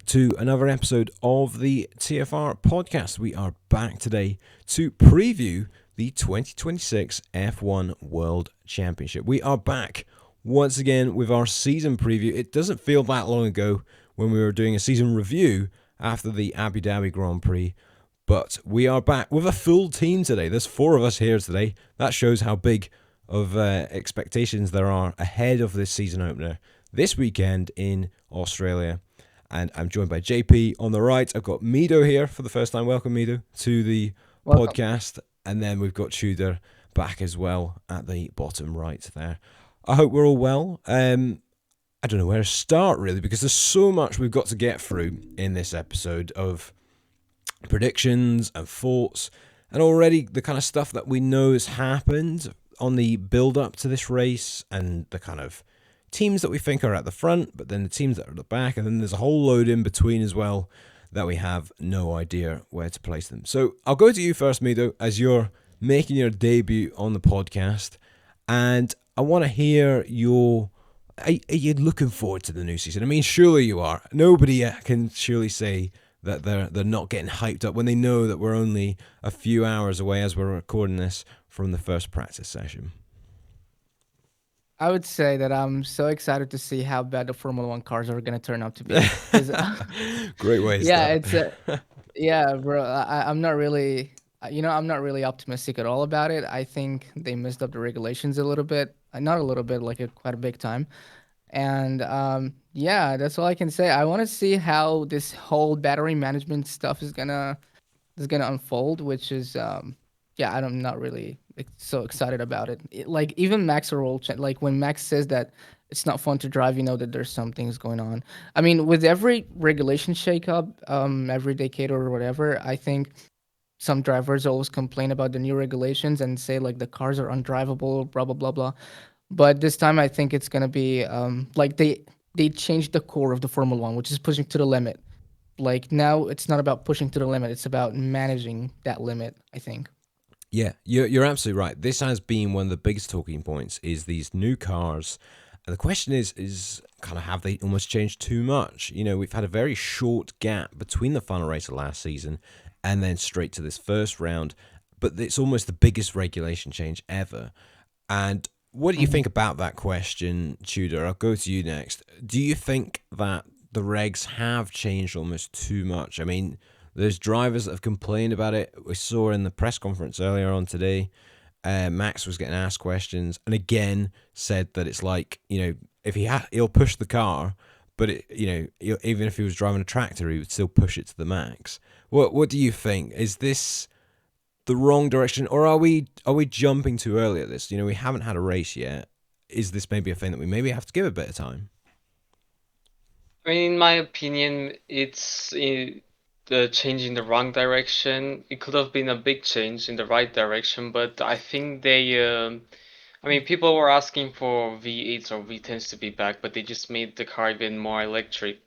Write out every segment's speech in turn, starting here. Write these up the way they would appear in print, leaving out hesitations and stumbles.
to another episode of the TFR podcast. We are back today to preview the 2026 F1 World Championship. We are back once again with our season preview. It doesn't feel that long ago when we were doing a season review after the Abu Dhabi Grand Prix, but we are back with a full team today. There's 4 of us here today. That shows how big of expectations there are ahead of this season opener this weekend in Australia. And I'm joined by JP on the right. I've got Middo here for the first time. Welcome, Middo, to the podcast. And then we've got Tudor back as well at the bottom right there. I hope we're all well. I don't know where to start, really, because there's so much we've got to get through in this episode of predictions and thoughts, and already the kind of stuff that we know has happened on the build-up to this race, and the kind of teams that we think are at the front, but then the teams that are at the back, and then there's a whole load in between as well that we have no idea where to place them. So I'll go to you first, Middo, as you're making your debut on the podcast, and I want to hear your... Are you looking forward to the new season? I mean, surely you are. Nobody can surely say that they're not getting hyped up when they know that we're only a few hours away as we're recording this from the first practice session. I would say that I'm so excited to see how bad the Formula One cars are going to turn out to be. Great way to Yeah, start. yeah, bro. I'm not really, I'm not really optimistic at all about it. I think they messed up the regulations a little bit, not a little bit, like quite a big time. And yeah, that's all I can say. I want to see how this whole battery management stuff is gonna unfold, which is yeah, I'm not really so excited about it. Like even Max or like when Max says that it's not fun to drive, you know that there's some things going on. I mean, with every regulation shakeup, every decade or whatever, I think some drivers always complain about the new regulations and say like the cars are undrivable, blah blah blah blah. But this time, I think it's gonna be like they changed the core of the Formula One, which is pushing to the limit. Like now, it's not about pushing to the limit; it's about managing that limit, I think. Yeah, you're absolutely right. This has been one of the biggest talking points, is these new cars. And the question is kind of, have they almost changed too much? You know, we've had a very short gap between the final race of last season and then straight to this first round, but it's almost the biggest regulation change ever. And what do you think about that question, Tudor? I'll go to you next. Do you think that the regs have changed almost too much? I mean, there's drivers that have complained about it. We saw in the press conference earlier on today, Max was getting asked questions and again said that it's like, you know, if he'll push the car, but even if he was driving a tractor, he would still push it to the max. What do you think? Is this the wrong direction, or are we jumping too early at this? You know, we haven't had a race yet. Is this maybe a thing that we maybe have to give a bit of time? I mean, in my opinion, it's the change in the wrong direction. It could have been a big change in the right direction, but I think I mean, people were asking for V8s or V10s to be back, but they just made the car even more electric.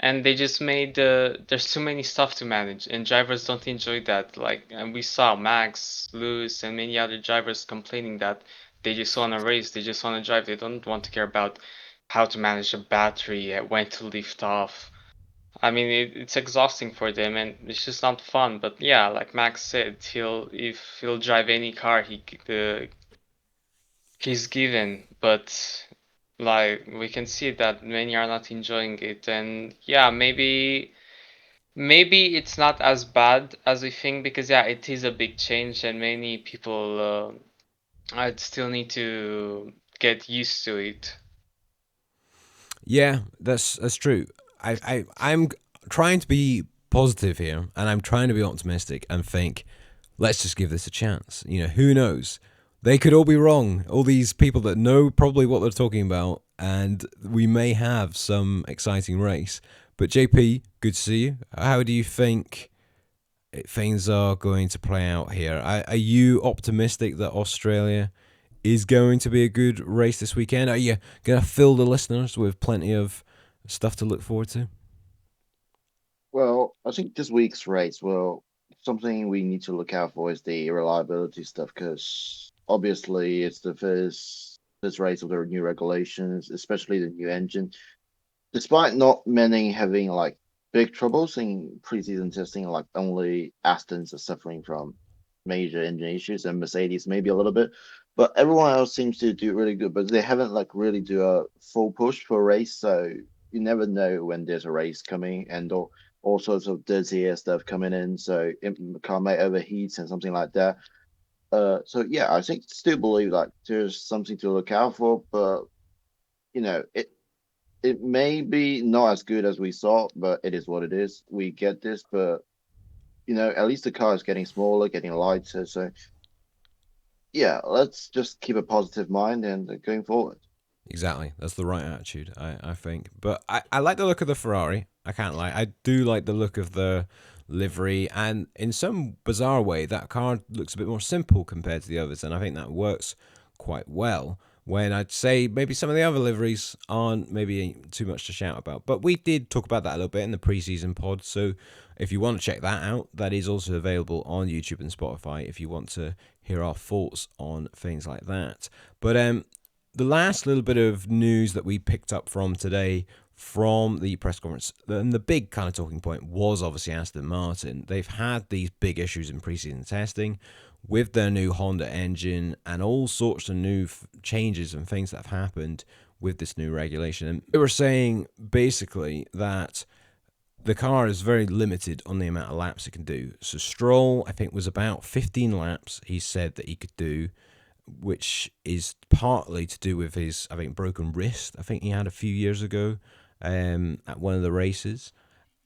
And they just made there's too many stuff to manage, and drivers don't enjoy that. Like, and we saw Max, Lewis, and many other drivers complaining that they just want to race, they just want to drive, they don't want to care about how to manage a battery, when to lift off. I mean, it's exhausting for them, and it's just not fun. But yeah, like Max said, if he'll drive any car he's given, but like we can see that many are not enjoying it, and yeah, maybe it's not as bad as we think, because yeah, it is a big change, and many people I'd still need to get used to it. Yeah, that's true. I'm trying to be positive here, and I'm trying to be optimistic and think, let's just give this a chance. You know, who knows? They could all be wrong. All these people that know probably what they're talking about, and we may have some exciting race. But JP, good to see you. How do you think things are going to play out here? Are you optimistic that Australia is going to be a good race this weekend? Are you going to fill the listeners with plenty of stuff to look forward to? Well, I think this week's race, well, something we need to look out for is the reliability stuff because obviously it's the first race of the new regulations, especially the new engine. Despite not many having like big troubles in preseason testing. Like only Aston's are suffering from major engine issues, and Mercedes maybe a little bit, but everyone else seems to do really good. But they haven't like really do a full push for a race, so you never know when there's a race coming, and all sorts of dirty stuff coming in. So the car may overheat and something like that. So yeah, I think still believe like there's something to look out for, but it may be not as good as we thought, but it is what it is. We get this, but at least the car is getting smaller, getting lighter. So yeah, let's just keep a positive mind and going forward. Exactly. That's the right attitude, I think. But I like the look of the Ferrari. I can't lie. I do like the look of the livery. And in some bizarre way, that car looks a bit more simple compared to the others. And I think that works quite well. When I'd say maybe some of the other liveries aren't maybe too much to shout about. But we did talk about that a little bit in the preseason pod. So if you want to check that out, that is also available on YouTube and Spotify if you want to hear our thoughts on things like that. But the last little bit of news that we picked up from today from the press conference, and the big kind of talking point was obviously Aston Martin. They've had these big issues in preseason testing with their new Honda engine and all sorts of new changes and things that have happened with this new regulation. And they were saying basically that the car is very limited on the amount of laps it can do. So Stroll, I think, was about 15 laps he said that he could do, which is partly to do with his, I think, broken wrist. I think he had a few years ago at one of the races.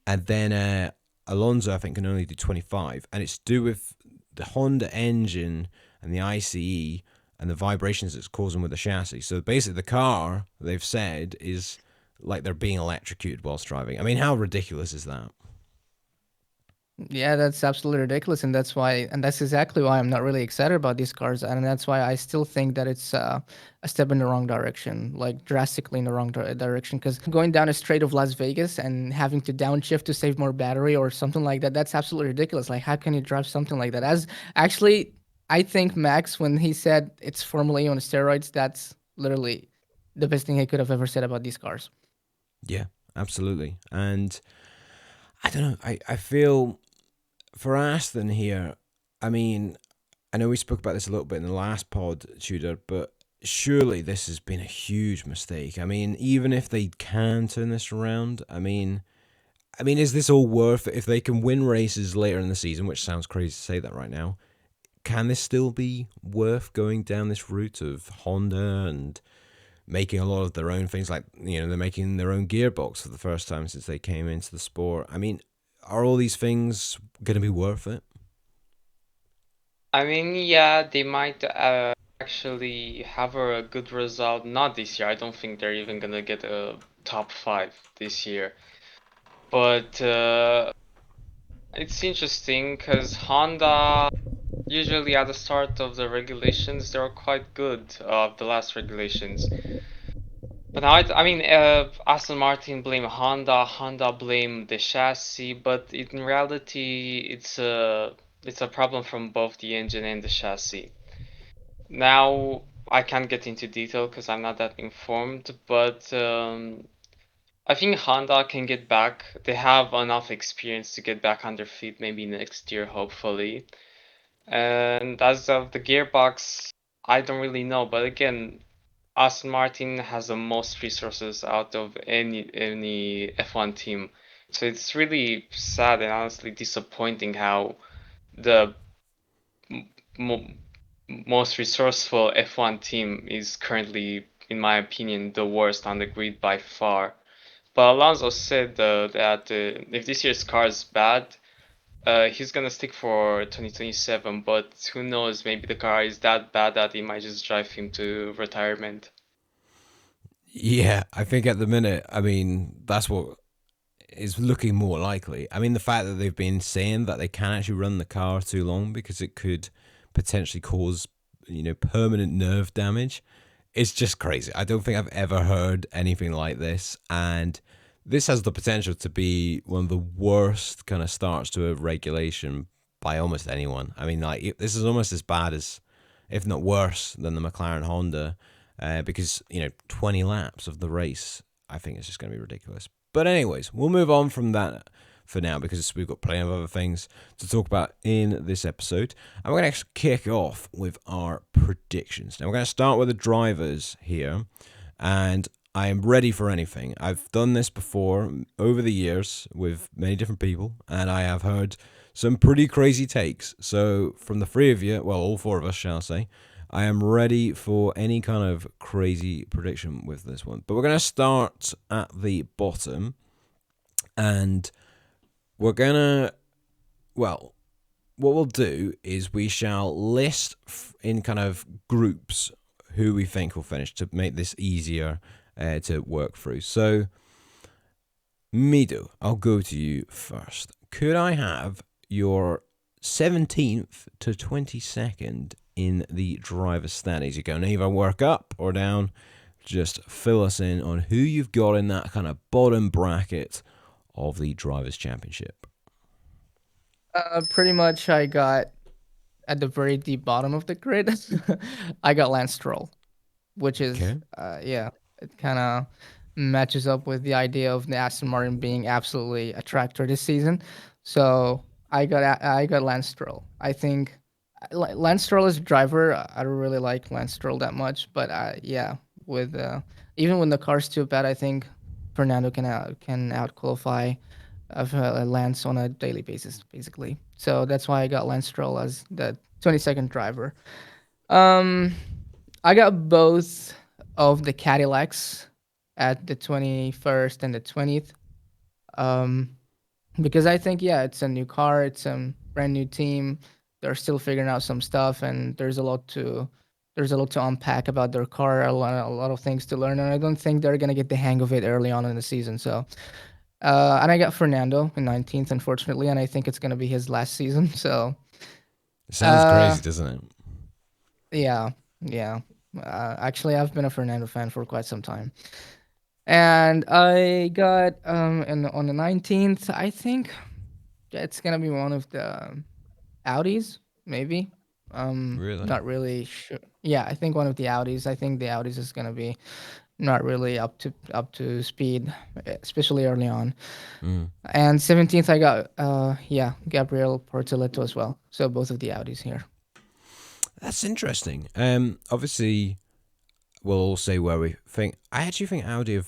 And then Alonso, I think, can only do 25. And it's to do with the Honda engine and the ICE and the vibrations it's causing with the chassis. So basically the car, they've said, is like they're being electrocuted whilst driving. I mean, how ridiculous is that? Yeah, that's absolutely ridiculous, and that's exactly why I'm not really excited about these cars, and that's why I still think that it's a step in the wrong direction, like drastically in the wrong direction. Because going down a straight of Las Vegas and having to downshift to save more battery or something like that, that's absolutely ridiculous. Like, how can you drive something like that? As actually, I think Max, when he said it's Formula E on steroids, that's literally the best thing he could have ever said about these cars. Yeah, absolutely. And I don't know, I feel for Aston here, I mean, I know we spoke about this a little bit in the last pod, Tudor, but surely this has been a huge mistake. I mean, even if they can turn this around, I mean, is this all worth it? If they can win races later in the season, which sounds crazy to say that right now, can this still be worth going down this route of Honda and making a lot of their own things? Like, they're making their own gearbox for the first time since they came into the sport. I mean, are all these things going to be worth it? I mean, yeah, they might actually have a good result. Not this year. I don't think they're even gonna get a top 5 this year. But it's interesting because Honda usually at the start of the regulations they were quite good of the last regulations. But now I mean, Aston Martin blame Honda, Honda blame the chassis, but in reality, it's a problem from both the engine and the chassis. Now I can't get into detail because I'm not that informed, but I think Honda can get back. They have enough experience to get back on their feet maybe next year, hopefully. And as of the gearbox, I don't really know. But again, Aston Martin has the most resources out of any F1 team. So it's really sad and honestly disappointing how the mo most resourceful F1 team is currently, in my opinion, the worst on the grid by far. But Alonso said that if this year's car is bad, he's gonna stick for 2027. But who knows? Maybe the car is that bad that it might just drive him to retirement. Yeah, I think at the minute, I mean, that's what is looking more likely. I mean, the fact that they've been saying that they can't actually run the car too long because it could potentially cause, permanent nerve damage. It's just crazy. I don't think I've ever heard anything like this. And this has the potential to be one of the worst kind of starts to a regulation by almost anyone. I mean, like, this is almost as bad as, if not worse, than the McLaren Honda, because 20 laps of the race, I think it's just going to be ridiculous. But anyways, we'll move on from that for now because we've got plenty of other things to talk about in this episode. And we're going to kick off with our predictions. Now, we're going to start with the drivers here. And I am ready for anything. I've done this before over the years with many different people, and I have heard some pretty crazy takes. So from the three of you, well, all four of us, shall I say, I am ready for any kind of crazy prediction with this one. But we're going to start at the bottom, and we're going to, well, what we'll do is we shall list in kind of groups who we think will finish to make this easier to work through. So, Middo, I'll go to you first. Could I have your 17th to 22nd in the driver's standings? You're going to either work up or down. Just fill us in on who you've got in that kind of bottom bracket of the Drivers' Championship. Pretty much I got at the very deep bottom of the grid. I got Lance Stroll, which is, Okay. it kind of matches up with the idea of the Aston Martin being absolutely a tractor this season. So I got Lance Stroll. I think Lance Stroll is a driver. I don't really like Lance Stroll that much, but with even when the car's too bad, I think Fernando can out qualify of Lance on a daily basis, basically. So that's why I got Lance Stroll as the 22nd driver. I got both of the Cadillacs at the 21st and the 20th. Because I think, it's a new car, it's a brand new team. They're still figuring out some stuff, and there's a lot to unpack about their car, a lot of things to learn, and I don't think they're gonna get the hang of it early on in the season. So, and I got Fernando in 19th, unfortunately, and I think it's gonna be his last season. So, It sounds crazy, doesn't it? yeah. Actually, I've been a Fernando fan for quite some time. And I got on the 19th, I think it's gonna be one of the Audis, maybe. Really? Not really sure. Yeah, I think one of the Audis. I think the Audis is gonna be not really up to speed, especially early on. And 17th, I got Gabriel Portoletto as well. So both of the Audis here. That's interesting. Obviously, we'll all say where we think. I actually think Audi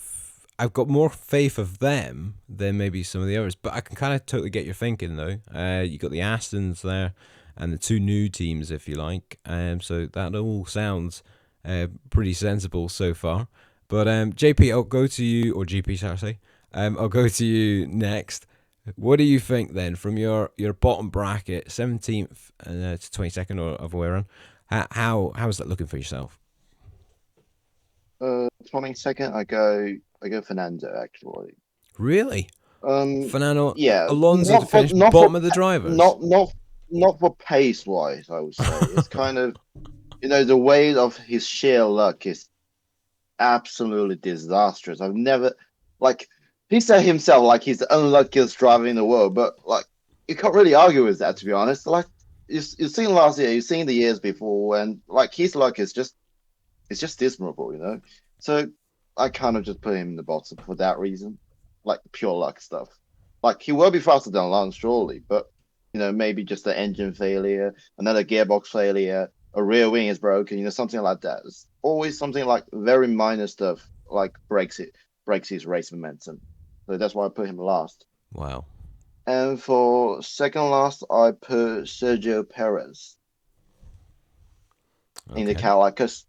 I've got more faith of them than maybe some of the others, but I can kind of totally get your thinking though. You got the Astons there and the two new teams, if you like. So that all sounds pretty sensible so far. But JP, I'll go to you, or GP, shall I say? I'll go to you next. What do you think then from your bottom bracket, 17th to 22nd or other way around? How is that looking for yourself? 22nd, I go Fernando actually. Really? Fernando, Yeah, Alonso to finish bottom of the drivers. Not for pace wise, I would say. It's kind of, the way of his sheer luck is absolutely disastrous. I've never, like, he said himself, like, he's the unluckiest driver in the world, but like, you can't really argue with that, to be honest. Like, you've seen last year, you've seen the years before, and like his luck is just, it's just dismal, So I kind of just put him in the bottom for that reason, like pure luck stuff. Like he will be faster than Lance, surely, but maybe just an engine failure, another gearbox failure, a rear wing is broken, something like that. It's always something like very minor stuff, like breaks his race momentum. So that's why I put him last. Wow. And for second last, I put Sergio Perez in the Cadillac, because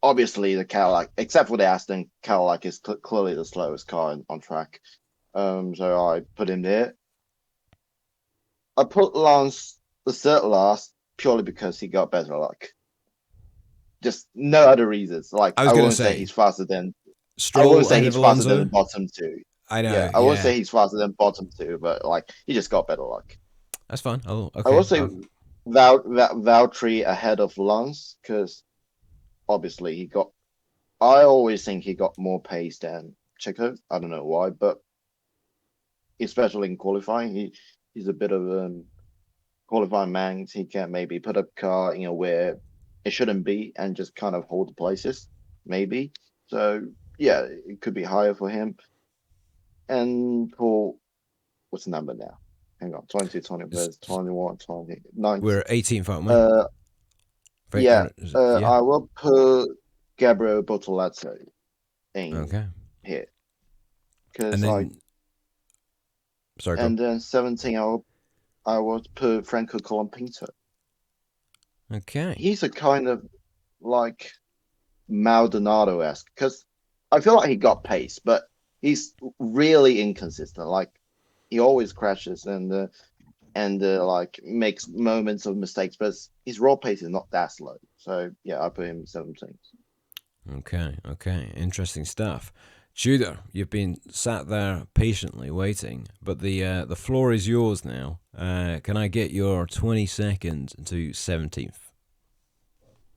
obviously the Cadillac, except for the Aston, Cadillac is clearly the slowest car on track. So I put him there. I put Lance the third last purely because he got better luck. Just no other reasons. Like I was going to say he's faster than Stroll. I won't say ahead he's of faster Alonso. than bottom two. I know. Yeah, I won't say he's faster than bottom two, but like he just got better luck. That's fine. Oh, okay. I will say Valtteri ahead of Lance because obviously I always think he got more pace than Checo. I don't know why, but especially in qualifying, he's a bit of a qualifying man. He can maybe put a car where it shouldn't be and just kind of hold the places, maybe. So yeah, it could be higher for him. And for what's the number now? Hang on, 20, 20 players, 21, 20, 19. We're 18th, aren't we? Yeah, Yeah. I will put Gabriel Bortoleto in Okay. here And because like, then, sorry, go. and then 17, I will put Franco Colampinto. Okay. He's a kind of like Maldonado-esque because I feel like he got pace, but he's really inconsistent. Like he always crashes and like makes moments of mistakes, but his raw pace is not that slow. So yeah, I put him 17. Okay. Interesting stuff. Tudor, you've been sat there patiently waiting, but the floor is yours now. Can I get your 22nd to 17th?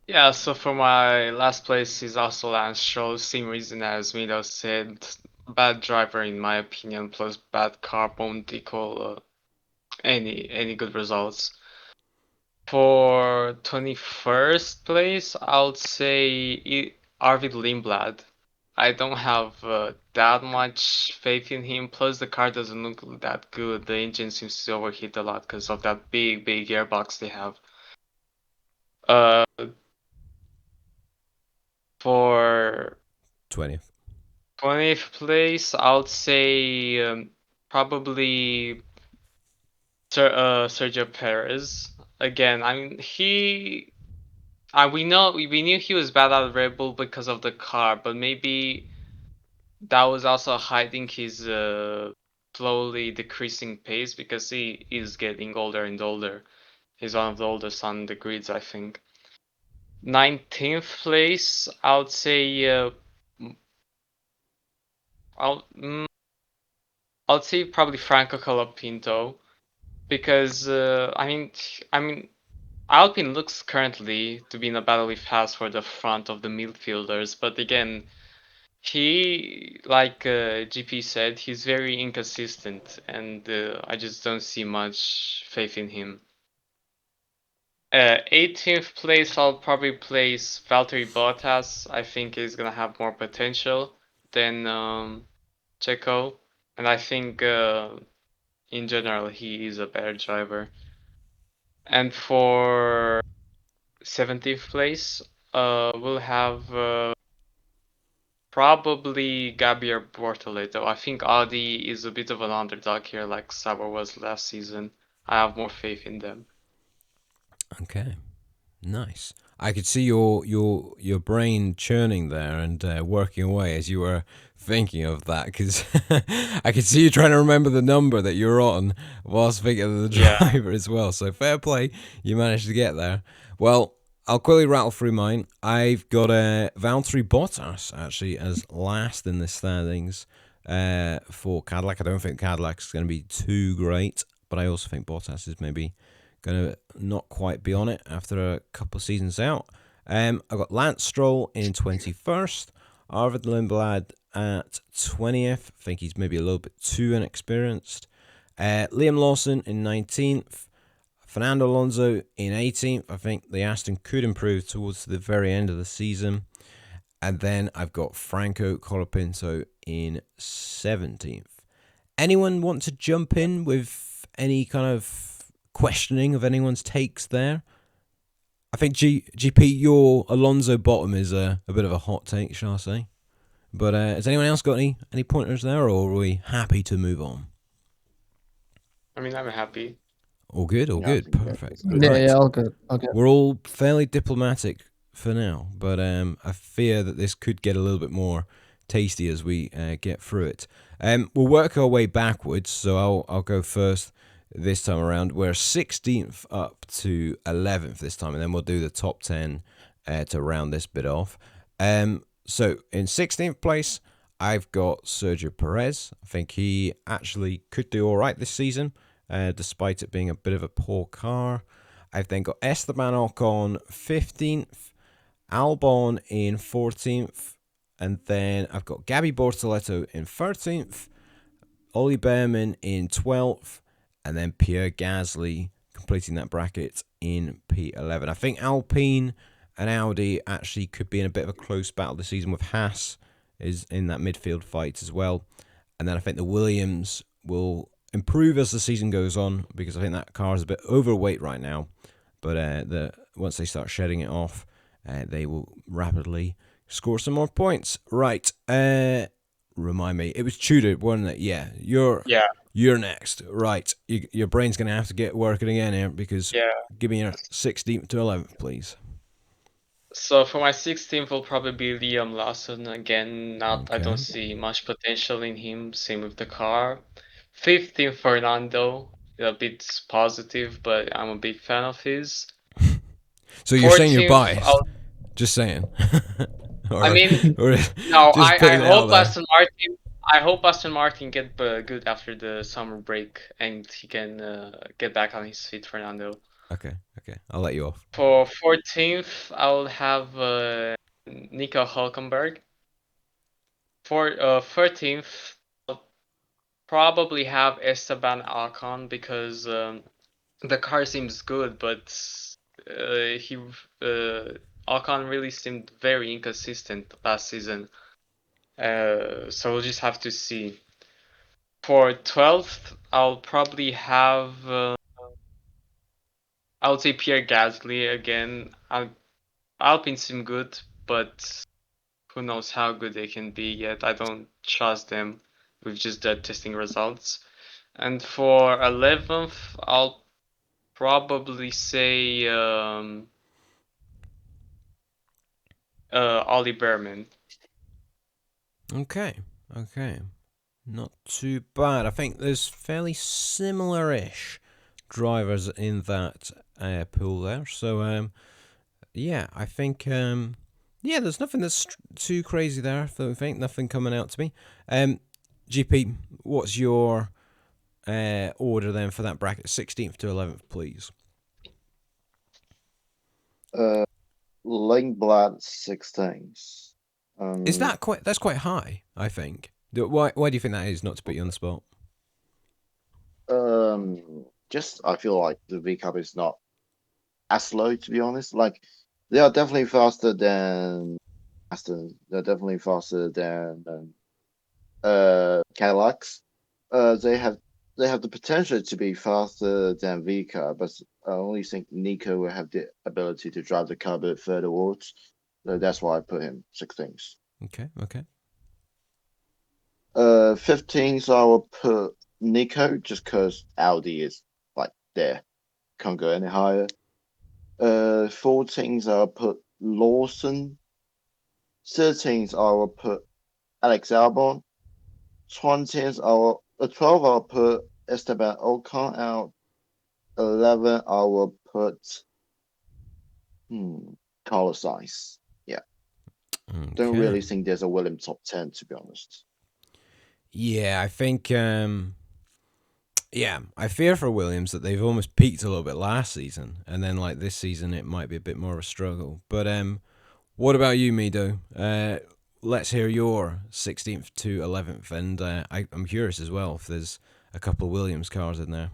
Yeah, so for my last place is also Lance Stroll, same reason as Middo said. Bad driver in my opinion, plus bad car won't equal any good results. For 21st place, I would say Arvid Lindblad. I don't have that much faith in him. Plus, the car doesn't look that good. The engine seems to overheat a lot because of that big gearbox they have. Uh, for 20th. 20th place, I would say probably Sergio Perez. Again, I mean we knew he was bad at Red Bull because of the car, but maybe that was also hiding his slowly decreasing pace because he is getting older and older. He's one of the oldest on the grids, I think. 19th place, I would say I'll I'll say probably Franco Colapinto because I mean Alpine looks currently to be in a battle with Haas for the front of the midfielders, but again, he, like GP said, he's very inconsistent, and I just don't see much faith in him. 18th place, I'll probably place Valtteri Bottas. I think he's gonna have more potential than Checo, and I think in general he is a better driver. And for 17th place, we'll have probably Gabriel Bortoleto. I think Audi is a bit of an underdog here, like Sauber was last season. I have more faith in them. Okay. Nice. I could see your brain churning there and working away as you were thinking of that, because I could see you trying to remember the number that you're on whilst thinking of the driver as well. So fair play, you managed to get there. Well, I'll quickly rattle through mine. I've got Valtteri Bottas actually as last in the standings for Cadillac. I don't think Cadillac's going to be too great, but I also think Bottas is maybe going to not quite be on it after a couple of seasons out. I've got Lance Stroll in 21st, Arvid Lindblad at 20th. I think he's maybe a little bit too inexperienced. Liam Lawson in 19th, Fernando Alonso in 18th. I think the Aston could improve towards the very end of the season. And then I've got Franco Colapinto in 17th. Anyone want to jump in with any kind of questioning of anyone's takes there? I think GP, your Alonso bottom is a bit of a hot take, shall I say? But has anyone else got any pointers there, or are we happy to move on? I mean, I'm happy. All good, Yeah, good, perfect. Yeah, all good. Okay. We're all fairly diplomatic for now, but I fear that this could get a little bit more tasty as we get through it. We'll work our way backwards, so I'll go first this time around. We're 16th up to 11th this time, and then we'll do the top 10 to round this bit off. So in 16th place, I've got Sergio Perez. I think he actually could do all right this season, despite it being a bit of a poor car. I've then got Esteban Ocon 15th, Albon in 14th, and then I've got Gabby Bortoleto in 13th, Ollie Behrman in 12th, and then Pierre Gasly completing that bracket in P11. I think Alpine and Audi actually could be in a bit of a close battle this season, with Haas is in that midfield fight as well. and then I think the Williams will improve as the season goes on, because I think that car is a bit overweight right now. But once they start shedding it off, they will rapidly score some more points. Right. Remind me, it was Tudor, wasn't it? Yeah. You're next. Right. Your brain's going to have to get working again here, because give me your 16th to 11th, please. So for my 16th will probably be Liam Lawson again. I don't Okay. see much potential in him. Same with the car. 15th Fernando, a bit positive, but I'm a big fan of his. So you're saying you're 14th, biased? Just saying. I mean, or no, just I putting it out hope there. Aston Martin. I hope Aston Martin get good after the summer break and he can get back on his feet, Fernando. Okay. I'll let you off. For 14th, I'll have Nico Hulkenberg. For 13th, I'll probably have Esteban Ocon because the car seems good, but Ocon really seemed very inconsistent last season. So we'll just have to see. For 12th, I'll probably have I would say Pierre Gasly again. Alpine seem good, but who knows how good they can be yet. I don't trust them with just the testing results. And for 11th, I'll probably say Ollie Behrman. Okay. Not too bad. I think there's fairly similar-ish drivers in that pool there. So, yeah, I think, there's nothing that's too crazy there. I don't think nothing coming out to me. GP, what's your order then for that bracket, 16th to 11th, please? Lindblad 16th. Is that that's quite high, I think. Why do you think that is, not to put you on the spot? Just I feel like the V Cup is not as slow, to be honest. Like they are definitely faster than Aston. They're definitely faster than Cadillacs. They have the potential to be faster than Vika, but I only think Nico will have the ability to drive the car a bit further towards. So that's why I put him 16th. Okay. 15th I will put Nico just because Audi is like there, can't go any higher. 14th I'll put Lawson. 13th I will put Alex Albon. 20th 12 I'll put Esteban Ocon out. 11 I will put Carlos Sainz. Yeah. Okay. Don't really think there's a Williams top 10, to be honest. Yeah, I think I fear for Williams that they've almost peaked a little bit last season, and then like this season it might be a bit more of a struggle. But what about you, Middo? Let's hear your 16th to 11th, and I'm curious as well if there's a couple of Williams cars in there.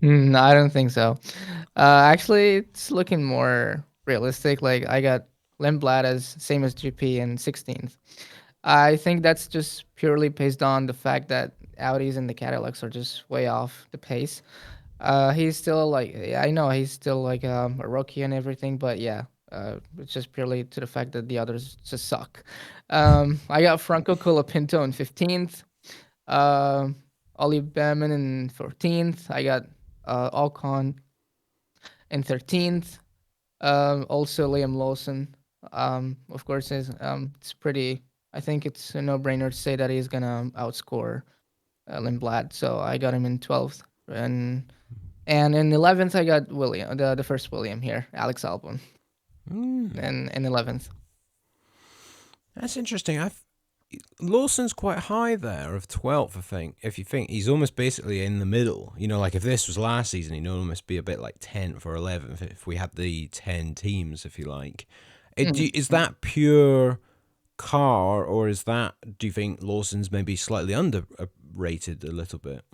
No, I don't think so. Actually, it's looking more realistic. Like I got Lindblad as same as GP in 16th. I think that's just purely based on the fact that Audis and the Cadillacs are just way off the pace. He's still like, I know he's still like a rookie and everything, but yeah, it's just purely to the fact that the others just suck. I got Franco Colapinto in 15th. Ollie Behrman in 14th. I got Ocon in 13th. Also Liam Lawson. Of course, it's pretty. I think it's a no-brainer to say that he's gonna outscore Lindblad. So I got him in 12th, and in 11th I got William, the first William here, Alex Albon, and in 11th. That's interesting. Lawson's quite high there of 12th, I think. If you think he's almost basically in the middle, like if this was last season, he'd almost be a bit like 10th or 11th if we had the 10 teams, if you like. Is that pure car, or do you think Lawson's maybe slightly underrated a little bit?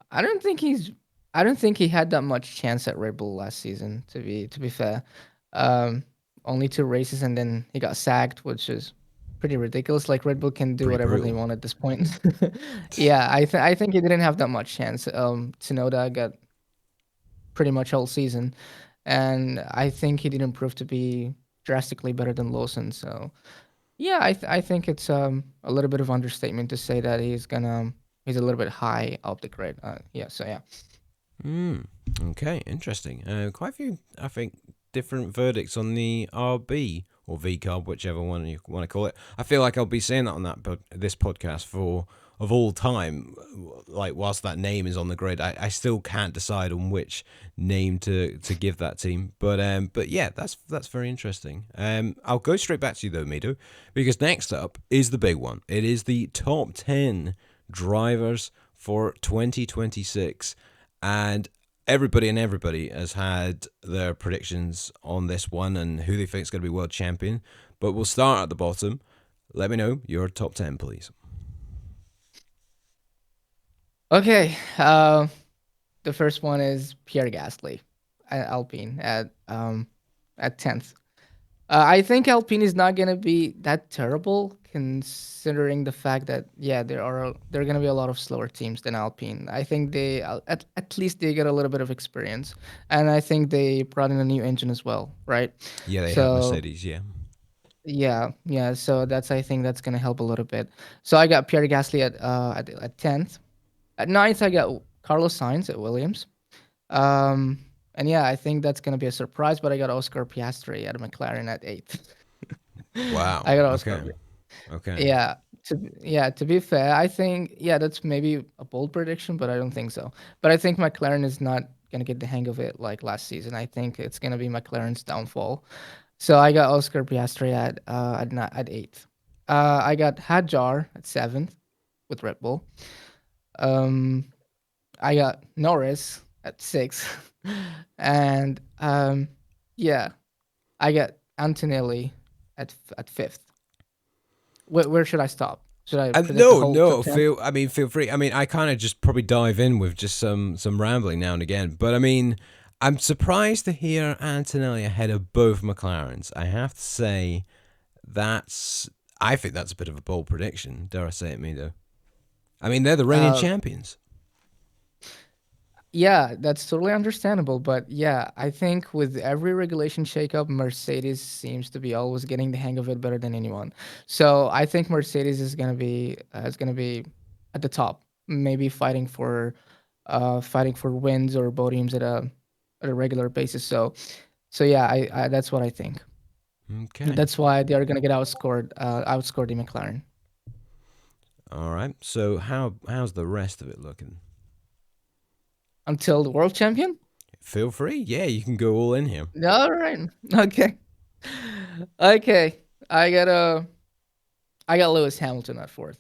I don't think he had that much chance at Red Bull last season. To be fair, only 2 races and then he got sacked, which is pretty ridiculous. Like Red Bull can do Pretty whatever they brutal. want at this point. Yeah, I think he didn't have that much chance. Tsunoda got pretty much all season, and I think he didn't prove to be drastically better than Lawson. So yeah, I think it's a little bit of understatement to say that he's a little bit high up the grade. Yeah, so yeah. Okay, interesting. Quite a few, I think, different verdicts on the RB or VCARB, whichever one you want to call it. I feel like I'll be saying that on this podcast for of all time. Like whilst that name is on the grid, I still can't decide on which name to give that team. But yeah, that's very interesting. I'll go straight back to you though, Middo, because next up is the big one. It is the top 10 drivers for 2026. And everybody has had their predictions on this one and who they think is going to be world champion. But we'll start at the bottom. Let me know your top 10, please. Okay. The first one is Pierre Gasly at Alpine at 10th. I think Alpine is not gonna be that terrible considering the fact that there are gonna be a lot of slower teams than Alpine. I think they at least they get a little bit of experience, and I think they brought in a new engine as well, right? Yeah, they have So Mercedes, yeah. yeah. So I think that's gonna help a little bit. So I got Pierre Gasly at 10th. At 9th, I got Carlos Sainz at Williams. And yeah, I think that's gonna be a surprise, but I got Oscar Piastri at McLaren at 8th. Wow. I got Oscar. Okay. Yeah, to be fair, I think that's maybe a bold prediction, but I don't think so. But I think McLaren is not gonna get the hang of it like last season. I think it's gonna be McLaren's downfall. So I got Oscar Piastri at 8th. I got Hadjar at 7th with Red Bull. I got Norris at 6th, and yeah, I got Antonelli at 5th. Where should I stop? Should I predict the whole top 10? Feel free. I mean, I kind of just probably dive in with just some rambling now and again. But I mean, I'm surprised to hear Antonelli ahead of both McLarens. I have to say I think that's a bit of a bold prediction. Dare I say it, Middo? I mean, they're the reigning champions. Yeah, that's totally understandable. But yeah, I think with every regulation shakeup, Mercedes seems to be always getting the hang of it better than anyone. So I think Mercedes is gonna be at the top, maybe fighting for wins or podiums at a regular basis. So yeah, I that's what I think. Okay. That's why they are gonna get outscored the McLaren. All right. So how's the rest of it looking? Until the world champion? Feel free. Yeah, you can go all in here. All right. Okay. Okay. I got Lewis Hamilton at 4th.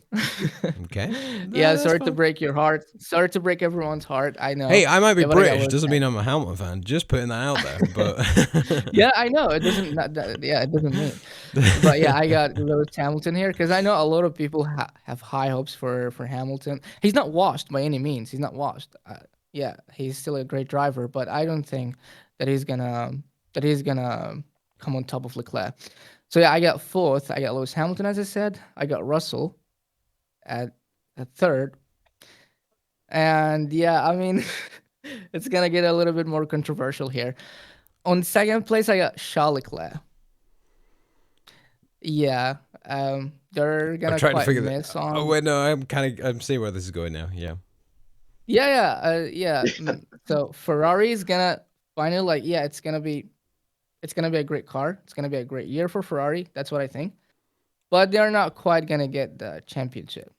Okay. Yeah, That's sorry fine. to break your heart. Sorry to break everyone's heart. I know. Hey, I might be Yeah, but I got British. Lewis Doesn't mean I'm a Hamilton fan. Just putting that out there. But Yeah, I know. It doesn't. It doesn't mean. But yeah, I got Lewis Hamilton here because I know a lot of people have high hopes for Hamilton. He's not washed by any means. He's not washed. Yeah, he's still a great driver, but I don't think that he's gonna come on top of Leclerc. So yeah, I got 4th. I got Lewis Hamilton, as I said. I got Russell at 3rd, and yeah, I mean, it's gonna get a little bit more controversial here. On 2nd place, I got Charles Leclerc. Yeah, they're I'm gonna trying to quite figure miss that. on. Oh wait, no, I'm seeing where this is going now. Yeah. Yeah. So Ferrari is gonna finally it's gonna be a great car. It's gonna be a great year for Ferrari. That's what I think. But they're not quite gonna get the championship.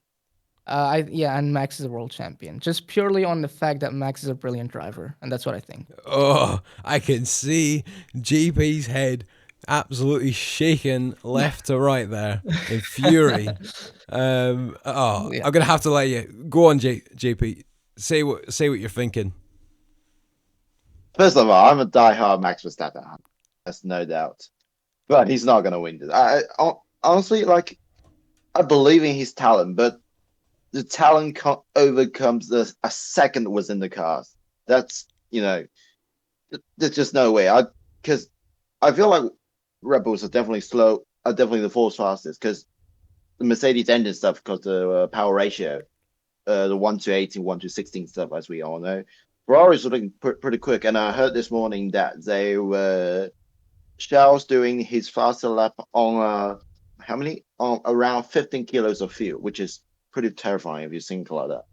And Max is a world champion, just purely on the fact that Max is a brilliant driver, and that's what I think. Oh, I can see GP's head absolutely shaking left to right there in fury. Yeah. I'm gonna have to let you go on, JP. Say what you're thinking. First of all, I'm a diehard Max Verstappen fan. There's no doubt. But he's not going to win this. Honestly, like, I believe in his talent, but the talent overcomes a second was in the cars. That's, there's just no way. Because I feel like Red Bulls are definitely slow, are definitely the fourth fastest, because the Mercedes engine stuff because the power ratio, the 1:18, 1:16 stuff, as we all know. Ferrari's looking pretty quick, and I heard this morning that they were Charles doing his faster lap on how many? On around 15 kilos of fuel, which is pretty terrifying if you think like that.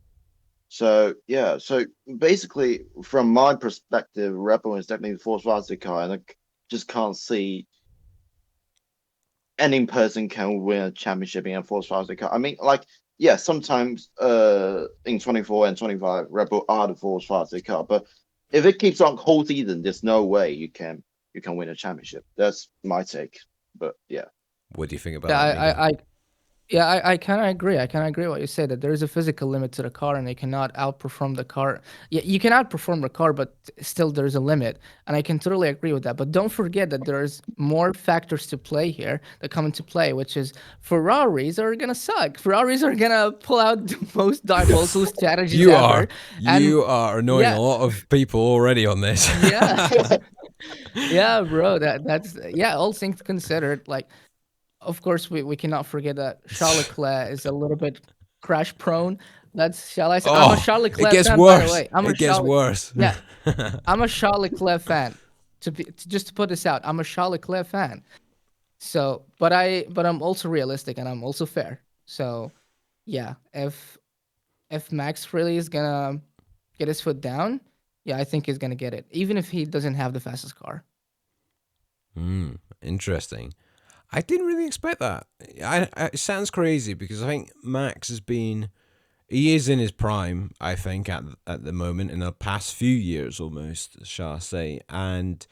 So yeah, so basically, from my perspective, Red Bull is definitely the fourth fastest car, and I just can't see any person can win a championship in a fourth fastest car. I mean, like, yeah, sometimes in 24 and 25, Red Bull are the fourth fastest car, but if it keeps on whole season, there's no way you can win a championship. That's my take. But yeah. What do you think about Yeah, that? I kind of agree. I kind of agree what you say, that there is a physical limit to the car and they cannot outperform the car. Yeah, you can outperform the car, but still there's a limit. And I can totally agree with that. But don't forget that there's more factors to play here that come into play, which is Ferraris are gonna suck. Ferraris are gonna pull out the most diabolical strategies ever. You are annoying yeah. a lot of people already on this. Yeah. Yeah, bro. That's all things considered, like, of course, we cannot forget that Charles Leclerc is a little bit crash prone. Shall I say? I'm a Charles Leclerc it gets fan, worse. by the way. It gets worse. Yeah, I'm a Charles Leclerc fan. Just to put this out, I'm a Charles Leclerc fan. So, but I'm also realistic and I'm also fair. So, yeah, if Max really is gonna get his foot down, yeah, I think he's gonna get it, even if he doesn't have the fastest car. Interesting. I didn't really expect that. It sounds crazy because I think Max he is in his prime, I think, at the moment, in the past few years almost, shall I say. And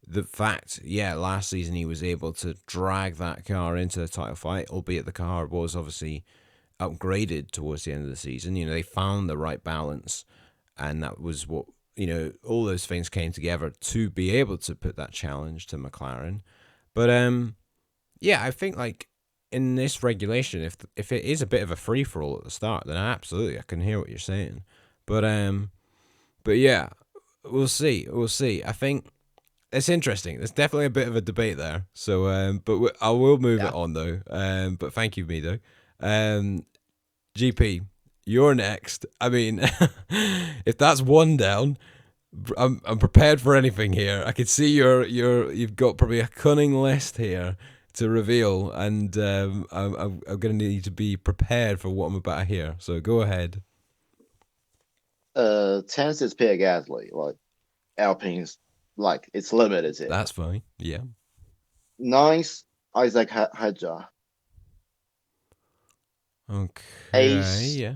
the fact, last season he was able to drag that car into the title fight, albeit the car was obviously upgraded towards the end of the season. You know, they found the right balance, and that was what, all those things came together to be able to put that challenge to McLaren. But, yeah, I think, like, in this regulation, if it is a bit of a free-for-all at the start, then absolutely, I can hear what you're saying. But yeah, we'll see. I think it's interesting. There's definitely a bit of a debate there. So, I will move it on, though. But thank you, Middo. GP, you're next. I mean, if that's one down, I'm prepared for anything here. I can see you've got probably a cunning list here to reveal, and I'm going to need to be prepared for what I'm about to hear. So go ahead. 10th is Pierre Gasly. Like, Alpine's, like, it's limited here. That's fine. Yeah. 9th, Isaac Hadjar. Okay. 8th, yeah.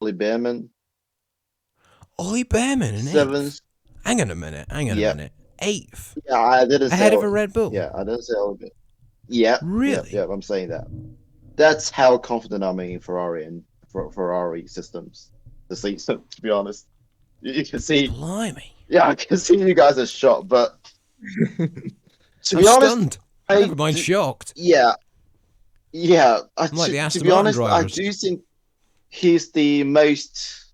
Ollie Behrman. Ollie Behrman in 7th. Hang on a minute. 8th. Yeah, I didn't say ahead of a Red Bull. Yeah, I didn't say Ollie Behrman. Yeah. Really? Yeah, I'm saying that. That's how confident I'm in Ferrari and Ferrari systems this season, to be honest. You can see. Blimey. Yeah, I can see you guys are shocked, but to be I'm honest, stunned. Never mind shocked. Yeah. I'm like the Aston to be honest, drivers. I do think he's the most.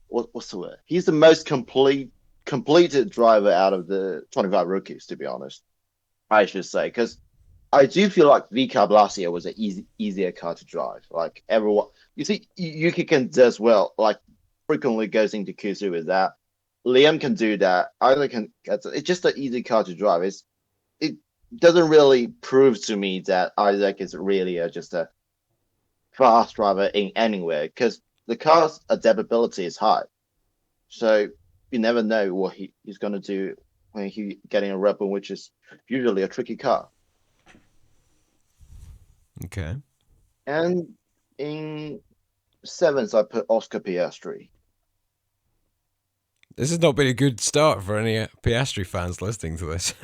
What's the word? He's the most completed driver out of the 25 rookies, to be honest. I should say, because I do feel like VCAP last year was an easier car to drive. Like everyone, you see, Yuki can does well. Like frequently goes into Q3 with that. Liam can do that. Either can. It's just an easy car to drive. It doesn't really prove to me that Isaac is really just a fast driver in anywhere, because the car's adaptability is high. So you never know what he's going to do when he's getting a Red Bull, which is usually a tricky car. Okay. And in 7th, I put Oscar Piastri. This has not been a good start for any Piastri fans listening to this.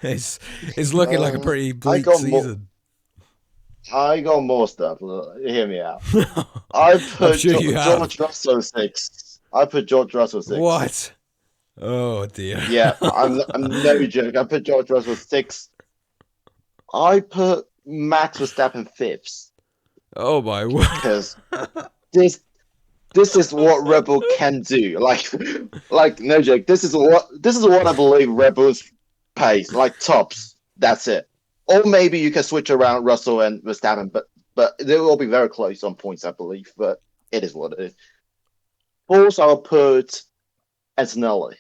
It's looking like a pretty bleak season. I got more stuff. Hear me out. I put George Russell 6. I put George Russell 6. What? Oh dear. Yeah, I'm no joke. I put George Russell 6. I put Max Verstappen 5th. Oh my word! Because this is what Red Bull can do. Like no joke. This is what I believe Red Bull's pace. Like tops. That's it. Or maybe you can switch around Russell and Verstappen, but they will be very close on points, I believe. But it is what it is. Fourth, I'll put Antonelli.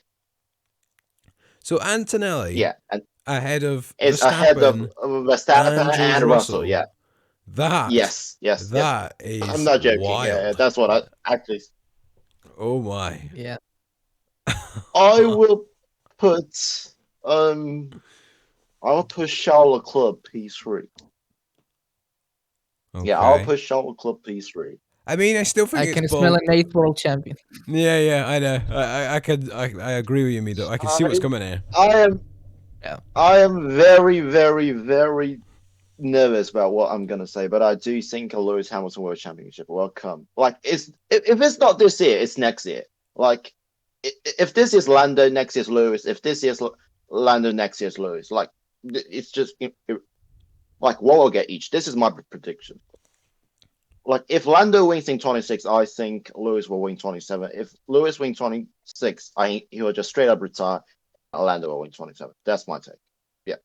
So Antonelli, Yeah, and ahead of it's ahead of Verstappen and and Russell. Yeah. That Yes. that I'm is not joking. wild. Yeah, that's what I actually. Oh my. Yeah. I will put I'll put Charles Leclerc P3. Yeah, I'll Okay. put Charles Leclerc P3. I mean, I still think I it's can smell bold. an 8th world champion. Yeah, I know. I agree with you, Middo. I can see what's coming here. Yeah. I am very, very, very nervous about what I'm gonna say, but I do think a Lewis Hamilton World Championship will come. Like, if it's not this year, it's next year. Like, if this is Lando, next year's Lewis. If this is Lando, next year's Lewis. Like, it's just like what will get each. This is my prediction. Like, if Lando wins in 26, I think Lewis will win 27. If Lewis wins 26, I think he will just straight up retire. Lando will win 27. That's my take. Yeah.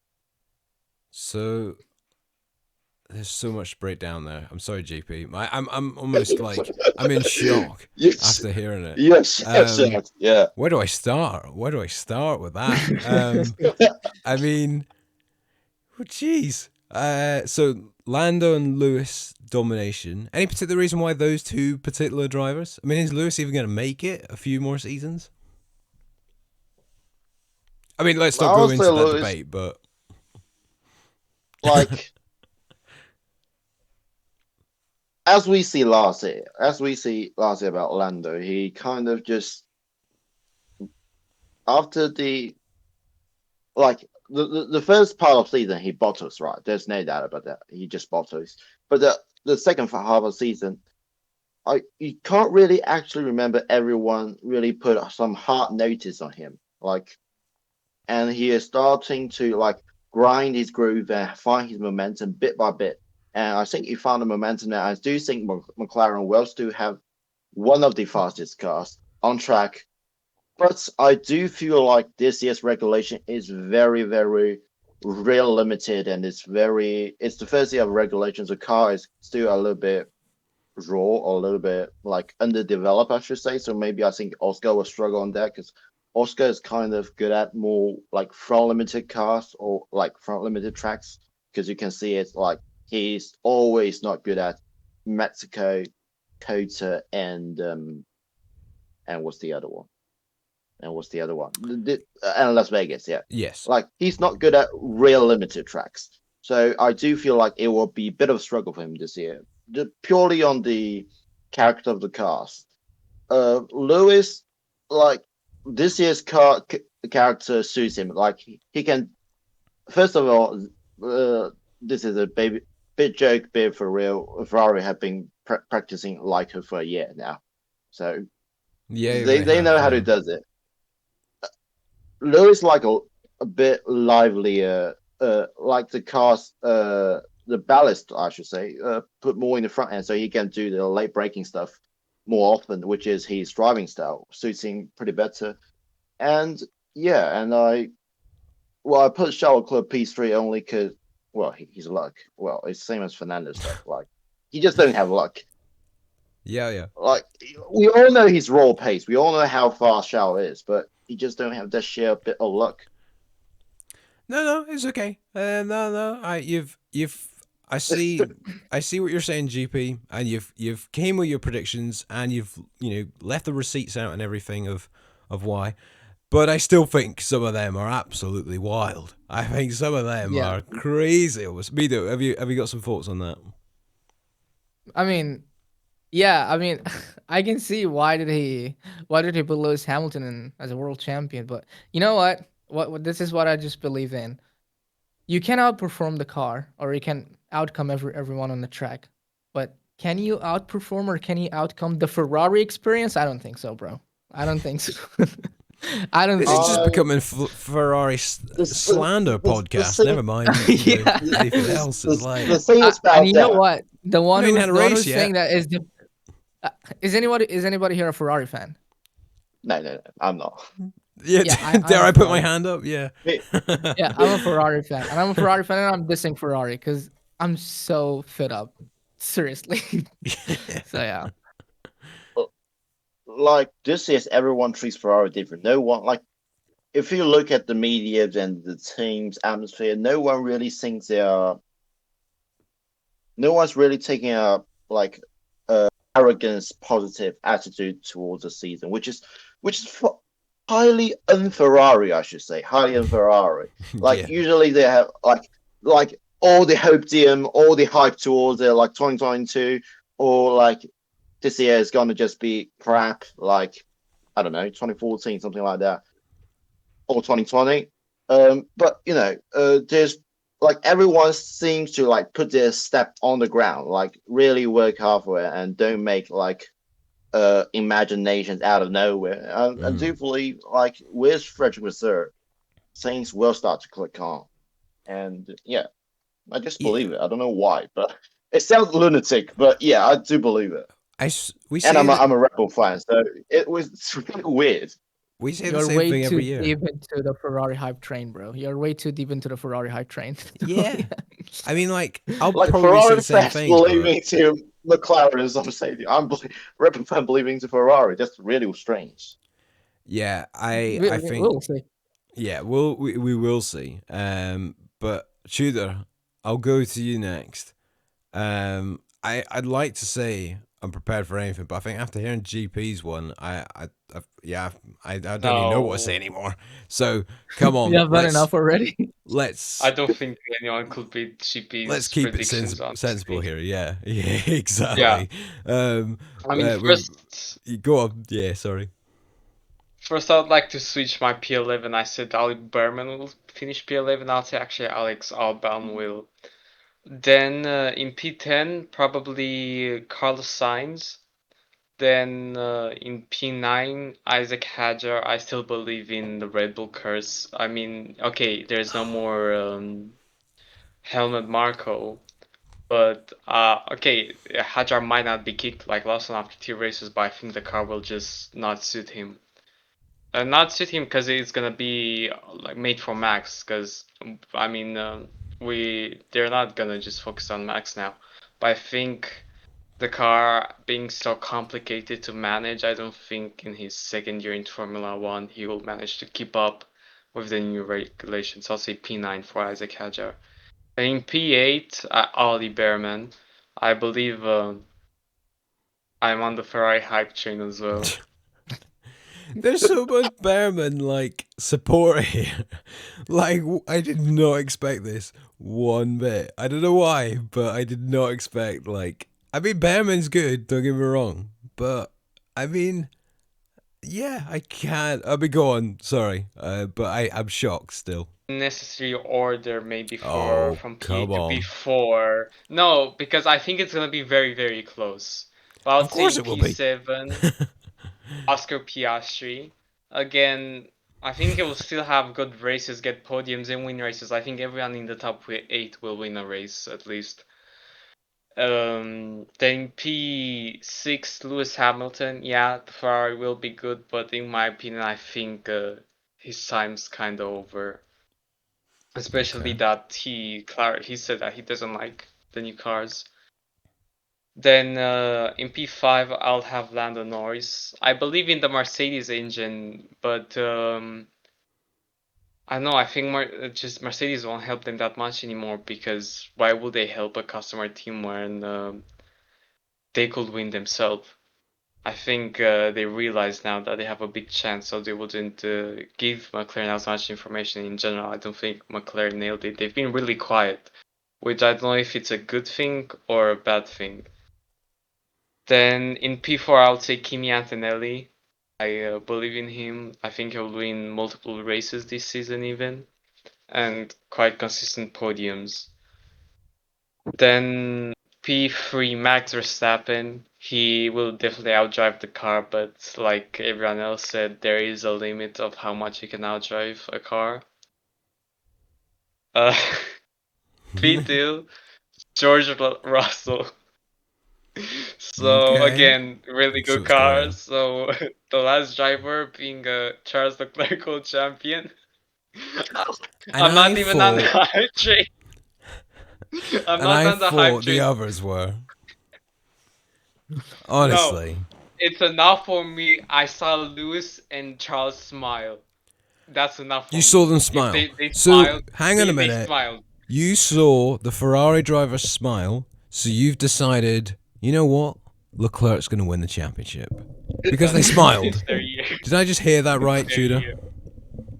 So there's so much to break down there. I'm sorry, GP. I'm almost like I'm in shock Yes. after hearing it. Yes. Yeah. Where do I start? Where do I start with that? I mean, oh, jeez. So Lando and Lewis domination. Any particular reason why those two particular drivers? I mean, is Lewis even going to make it a few more seasons? I mean, let's not go into that debate, but like as we see last year about Lando, he kind of just after the first part of the season he bottles, right? There's no doubt about that. He just bottles. But the second half of the season, you can't really actually remember everyone really put some hard notice on him. Like, and he is starting to like grind his groove and find his momentum bit by bit. And I think he found the momentum now. I do think McLaren will still have one of the fastest cars on track. But I do feel like this year's regulation is very, very real limited, and it's the first year of regulations. The car is still a little bit raw or a little bit like underdeveloped, I should say. So maybe I think Oscar will struggle on that because Oscar is kind of good at more like front limited cars or like front limited tracks, because you can see it's like he's always not good at Mexico, Cota, and what's the other one? And Las Vegas, yeah. yes. Like, he's not good at real limited tracks. So I do feel like it will be a bit of a struggle for him this year, just purely on the character of the cars. Lewis, like, this year's character suits him. Like, he can, first of all, this is a bit joke, bit for real. Ferrari have been practicing like her for a year now. So yeah, they know how to does it. Lewis like a bit livelier, like the cars, the ballast, I should say, put more in the front end so he can do the late braking stuff more often, which is his driving style, suits him pretty better. And yeah, and I put Charles Leclerc P3 only because, well, he's luck. Well, it's the same as Fernando's stuff. Like, he just don't have luck. Yeah. Like, we all know his raw pace. We all know how fast Charles is, but he just don't have that sheer bit of luck. No, it's okay. No. I see what you're saying, GP, and you've came with your predictions, and you've left the receipts out and everything of why. But I still think some of them are absolutely wild. I think some of them are crazy. Middo, have you got some thoughts on that? I mean, yeah, I mean, I can see why did he put Lewis Hamilton in as a world champion, but you know what? What this is what I just believe in. You can outperform the car, or you can outcome everyone on the track, but can you outperform or can you outcome the Ferrari experience? I don't think so, bro. I don't think so. I don't. This think is just so. becoming Ferrari slander podcast. Never mind. Yeah. Anything else is like. The thing is about And you know what? The one ain't had a race who's yet. saying that is is anybody here a Ferrari fan? No, I'm not. Yeah, Yeah, dare I'm a I put my Ferrari. hand up? Yeah. Yeah, I'm a Ferrari fan, and I'm a Ferrari fan, and I'm dissing Ferrari because I'm so fed up. Seriously. So yeah. Like this is everyone treats Ferrari different. No one like if you look at the media and the team's atmosphere, no one really thinks they are. No one's really taking a like arrogance, positive attitude towards the season, which is highly un-Ferrari, I should say, highly un-Ferrari. Like Yeah. usually they have like all the hope team, all the hype towards it, like 2022, or like this year is gonna just be crap, like I don't know, 2014, something like that, or 2020. But there's like everyone seems to like put their step on the ground, like really work hard for it, and don't make like imaginations out of nowhere. I do believe like with Frederick Reserve, things will start to click on, and yeah, I just Yeah. believe it. I don't know why, but it sounds lunatic, but yeah, I do believe it. We And say that I'm a Red Bull fan, so it's really weird. we say the You're same way thing too every year. deep into the Ferrari hype train, bro. You're way too deep into the Ferrari hype train. Yeah. I mean, like, I'll Like probably say the Ferrari same fans things, but believing to McLaren as I'm saying, Red Bull fan believing to Ferrari. That's really strange. yeah, I think We'll see. yeah, we will see. But Tudor, I'll go to you next. I'd like to say I'm prepared for anything, but I think after hearing GP's one, yeah, I don't even know what to say No, anymore. So come You on, have done enough already. let's I don't think anyone could beat let's GP's keep it predictions, sensible honestly. here. Yeah, yeah, Yeah, exactly. Um, I mean, we go on. Yeah, sorry. first I'd like to switch my P11. I said Ali Berman will finish P11. I'll say actually Alex Albon will. Then in P10, probably Carlos Sainz. Then in P9, Isaac Hadjar. I still believe in the Red Bull curse. I mean, okay, there's no more Helmut Marko, but okay, Hadjar might not be kicked like Lawson after 2 races, but I think the car will just not suit him. Not suit him because it's gonna be like made for Max. Because I mean, they're not gonna just focus on Max now. But I think the car being so complicated to manage, I don't think in his second year in Formula One he will manage to keep up with the new regulations. I'll say P9 for Isaac Hadjar. And in P8, Ollie Behrman. I believe I'm on the Ferrari hype train as well. There's so much Behrman like support here. Like I did not expect this one bit. I don't know why, but I did not expect like. I mean, Behrman's good. Don't get me wrong, but I mean, yeah, I can't. I mean, go on. Sorry, but I'm shocked still. Necessary order maybe for Oh, from come P8 to on. P4. No, because I think it's gonna be very, very close. But I Of would say course it will be. P7, Oscar Piastri. Again, I think it will still have good races, get podiums and win races. I think everyone in the top 8 will win a race at least. Then P6, Lewis Hamilton. Yeah, the Ferrari will be good, but in my opinion, I think his time's kind of over. Especially Okay. that he said that he doesn't like the new cars. Then in P5 I'll have Lando Norris. I believe in the Mercedes engine, but I don't know. I think just Mercedes won't help them that much anymore because why would they help a customer team when they could win themselves? I think they realize now that they have a big chance, so they wouldn't give McLaren as much information in general. I don't think McLaren nailed it. They've been really quiet, which I don't know if it's a good thing or a bad thing. Then in P4, I would say Kimi Antonelli. I believe in him. I think he'll win multiple races this season, even, and quite consistent podiums. Then P3 Max Verstappen. He will definitely outdrive the car, but like everyone else said, there is a limit of how much he can outdrive a car. Uh, P2 George Russell. So Okay. again, really Let's see good what's going on. cars. So the last driver being Charles Leclerc world champion. And I'm not I even on the thought, hype train. I'm and not I on the hype thought the train. others were. No, Honestly, it's enough for me. I saw Lewis and Charles smile. That's enough for you me. saw them If smile. they So smiled, hang on a they minute. smiled. You saw the Ferrari driver smile, so you've decided, you know what? Leclerc's going to win the championship because they It's smiled. their year. Did I just hear that right, Their Tudor? year.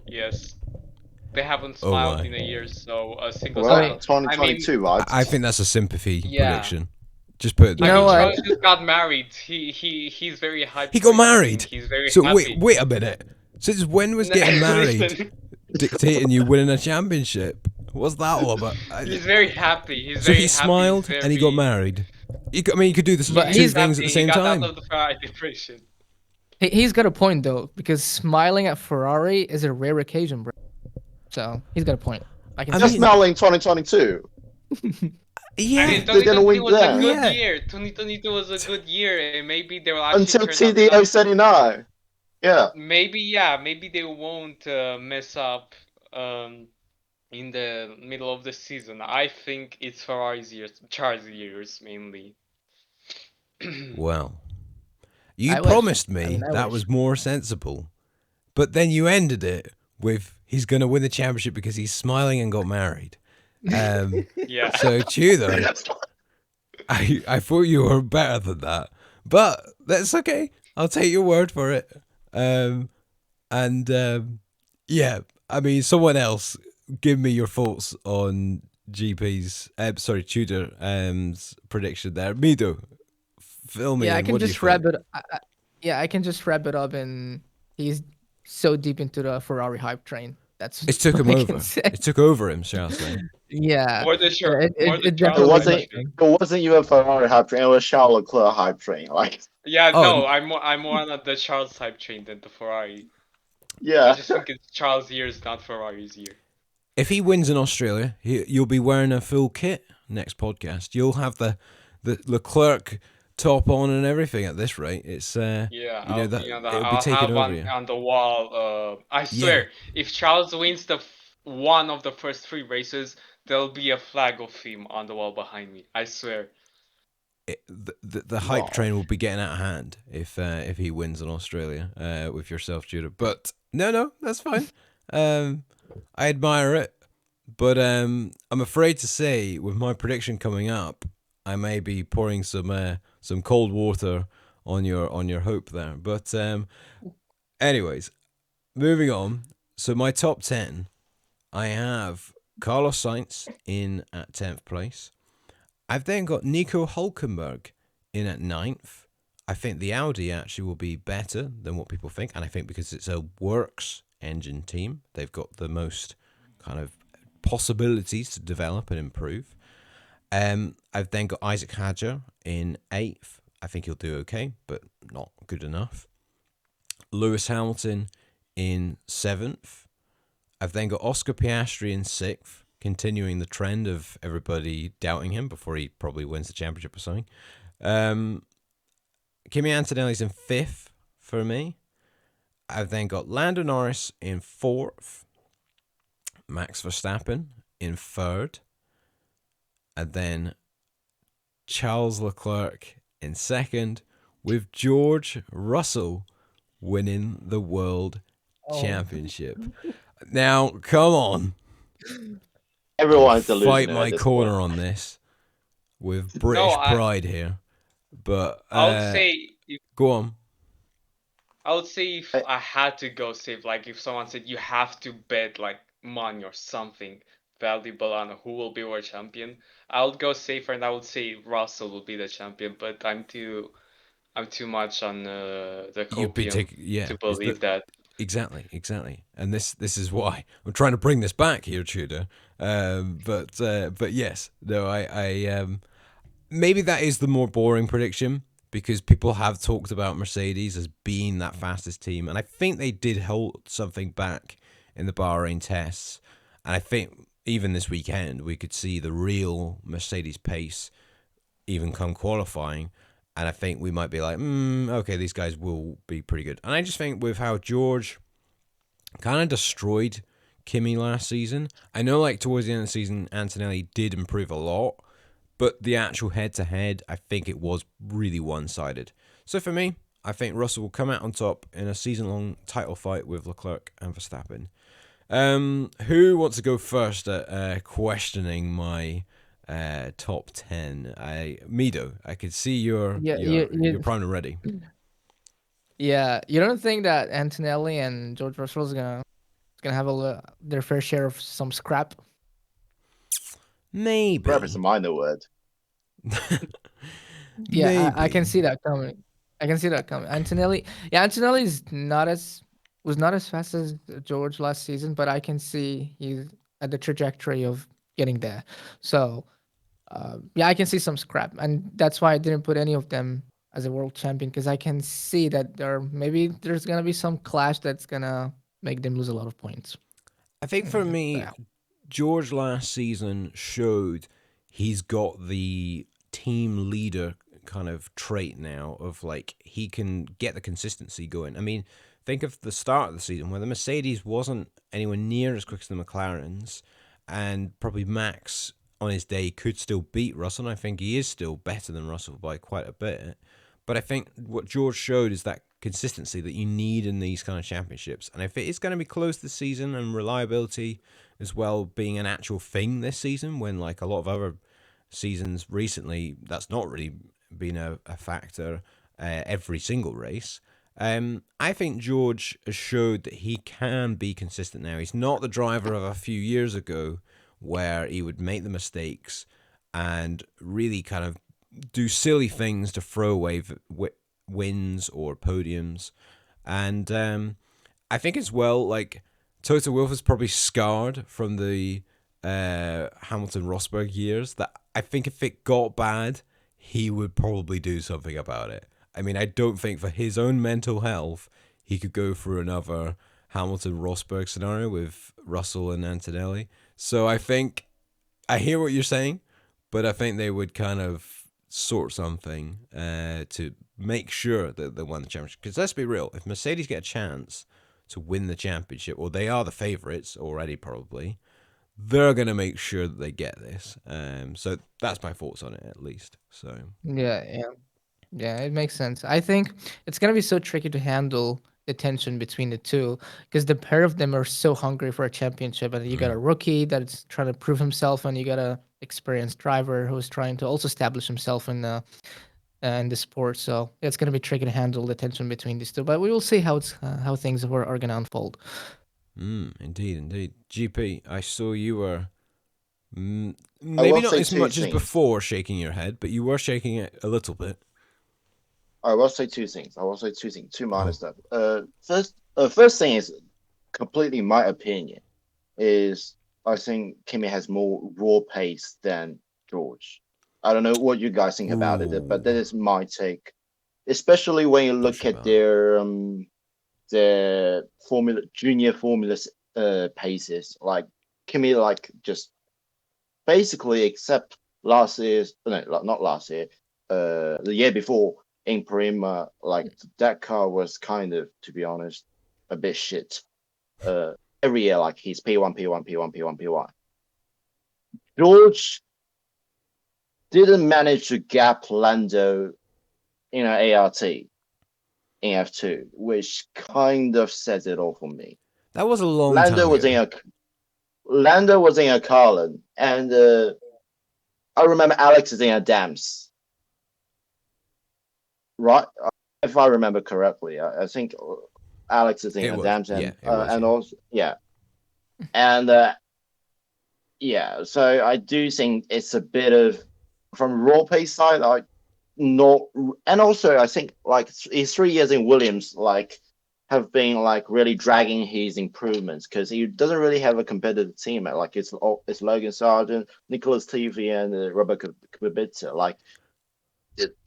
Yes. They haven't Oh smiled my! in a year, so a single Well, I smile. mean, I mean, 2022, right? I think that's a sympathy yeah. prediction. Just put it You I there. know mean, what? Charles just got married. He's very hyped He for got his team. married. He's very So happy. wait a minute. Since when was getting married Listen, dictating you winning a championship? What's that all about? he's very happy. He's So very he happy. smiled and he got married. I mean, you could do this But two he's things at happy. the He same got out time. of the Ferrari depression. he's got a point though, because smiling at Ferrari is a rare occasion, bro. So he's got a point. I can I see Just mean- it. smelling 2022. Yeah. I mean, They're gonna 2020 win was a then. good Yeah. year. 2022 was a good year, and maybe they will actually Until turn out TDO said no. Yeah. maybe they won't mess up in the middle of the season. I think it's Ferrari's years, Charles' years mainly. Well, you I wish. promised I me mean, I that wish. was more sensible, but then you ended it with he's going to win the championship because he's smiling and got married. Yeah. So Tudor, I thought you were better than that, but that's okay. I'll take your word for it. Yeah, I mean, someone else, give me your thoughts on GP's, Tudor, prediction there. Middo, fill me Yeah, I in. can What do you just wrap think? it. Yeah, I can just wrap it up, and he's so deep into the Ferrari hype train. That's It took him all I can over. say. It took over him, shall I say? Yeah, More the yeah, shirt, more the it Charles definitely wasn't- hype hype train. train. It wasn't even Ferrari hype train. It was Charles Leclerc hype train. Like, Yeah, Oh, no, I'm more on the Charles hype train than the Ferrari. I yeah. just think it's Charles' years, not Ferrari's year. If he wins in Australia, you'll be wearing a full kit next podcast. You'll have the Leclerc top on and everything at this rate. It's Yeah, you know I'll that be on it'll be I'll taken have over one you. on the wall. I swear, if Charles wins one of the first 3 races, there'll be a flag of him on the wall behind me. I swear. The hype Wow. train will be getting out of hand if he wins in Australia with yourself, Judah. But no, that's fine. I admire it, but I'm afraid to say with my prediction coming up, I may be pouring some cold water on your hope there. But anyways, moving on. So my top 10, I have Carlos Sainz in at 10th place. I've then got Nico Hulkenberg in at 9th. I think the Audi actually will be better than what people think, and I think because it's a works engine team, they've got the most kind of possibilities to develop and improve. I've then got Isaac Hadjar in 8th. I think he'll do okay, but not good enough. Lewis Hamilton in 7th. I've then got Oscar Piastri in 6th, continuing the trend of everybody doubting him before he probably wins the championship or something. Kimi Antonelli's in 5th for me. I've then got Lando Norris in 4th. Max Verstappen in 3rd. And then Charles Leclerc in 2nd, with George Russell winning the World Championship. Now, come on. Everyone's I'll delusional. fight at my this corner point. on this with British I- pride here. But I would say go on. if I had to go safe, like if someone said you have to bet like money or something valuable on who will be world champion, I would go safer and I would say Russell will be the champion. But I'm too much on the You'd be copium to believe that. Exactly. And this is why I'm trying to bring this back here, Tudor. But yes, no, I maybe that is the more boring prediction because people have talked about Mercedes as being that fastest team, and I think they did hold something back in the Bahrain tests, and I think even this weekend we could see the real Mercedes pace even come qualifying. And I think we might be like, okay, these guys will be pretty good. And I just think with how George kind of destroyed Kimi last season, I know like towards the end of the season, Antonelli did improve a lot, but the actual head-to-head, I think it was really one-sided. So for me, I think Russell will come out on top in a season-long title fight with Leclerc and Verstappen. Who wants to go first at questioning my top 10? Middo, I could see you're primed and ready. Yeah, you don't think that Antonelli and George Russell is gonna have their fair share of some scrap? Maybe. Scrap is a minor word. Yeah, I can Maybe. see that coming. I can see that coming. Antonelli, yeah, Antonelli was not as fast as George last season, but I can see he's at the trajectory of getting there. So yeah, I can see some scrap, and that's why I didn't put any of them as a world champion, because I can see that there's gonna be some clash that's gonna make them lose a lot of points. I think for me, Yeah. George last season showed he's got the team leader kind of trait now of like he can get the consistency going. I mean, think of the start of the season where the Mercedes wasn't anywhere near as quick as the McLarens, and probably Max on his day could still beat Russell. And I think he is still better than Russell by quite a bit. But I think what George showed is that consistency that you need in these kind of championships. And if it is going to be close this season and reliability as well being an actual thing this season, when like a lot of other seasons recently, that's not really been a factor every single race. I think George has showed that he can be consistent now. He's not the driver of a few years ago where he would make the mistakes and really kind of do silly things to throw away wins or podiums. And I think as well, like Toto Wolff is probably scarred from the Hamilton Rosberg years. That I think if it got bad, he would probably do something about it. I mean, I don't think for his own mental health he could go through another Hamilton Rosberg scenario with Russell and Antonelli. So I think I hear what you're saying, but I think they would kind of sort something to make sure that they won the championship. Because let's be real, if Mercedes get a chance to win the championship, or they are the favourites already probably, they're going to make sure that they get this. So that's my thoughts on it, at least. So Yeah, it makes sense. I think it's gonna be so tricky to handle the tension between the two, because the pair of them are so hungry for a championship, and you got a rookie that's trying to prove himself, and you got a experienced driver who's trying to also establish himself in the sport. So it's gonna be tricky to handle the tension between these two. But we will see how things are gonna unfold. Indeed. GP, I saw you were I maybe will not say as two much as things. before shaking your head, but you were shaking it a little bit. I will say two things. Two minor Oh. stuff. First thing is completely my opinion. Is I think Kimi has more raw pace than George. I don't know what you guys think about it, but that Ooh, is my take. Especially when you look push at about. their junior formula paces, like Kimi, like just basically except last year's no, not last year, the year before in Prima, like that car was kind of, to be honest, a bit shit. Every year, like he's P1, P1, P1, P1, P1. George didn't manage to gap Lando in an ART in F2, which kind of says it all for me. That was a long Lando time was in ago. a Lando was in a Carlin, and I remember Alex is in a Dams, right? If I remember correctly, I think Alex is in It a was. Dams, Yeah, it was, and yeah. also and yeah. So I do think it's a bit of from raw pace side, like not, and also I think like his 3 years in Williams, like have been like really dragging his improvements because he doesn't really have a competitive team. Like it's Logan Sargent, Nicholas Latifi, and Robert Kubica. Like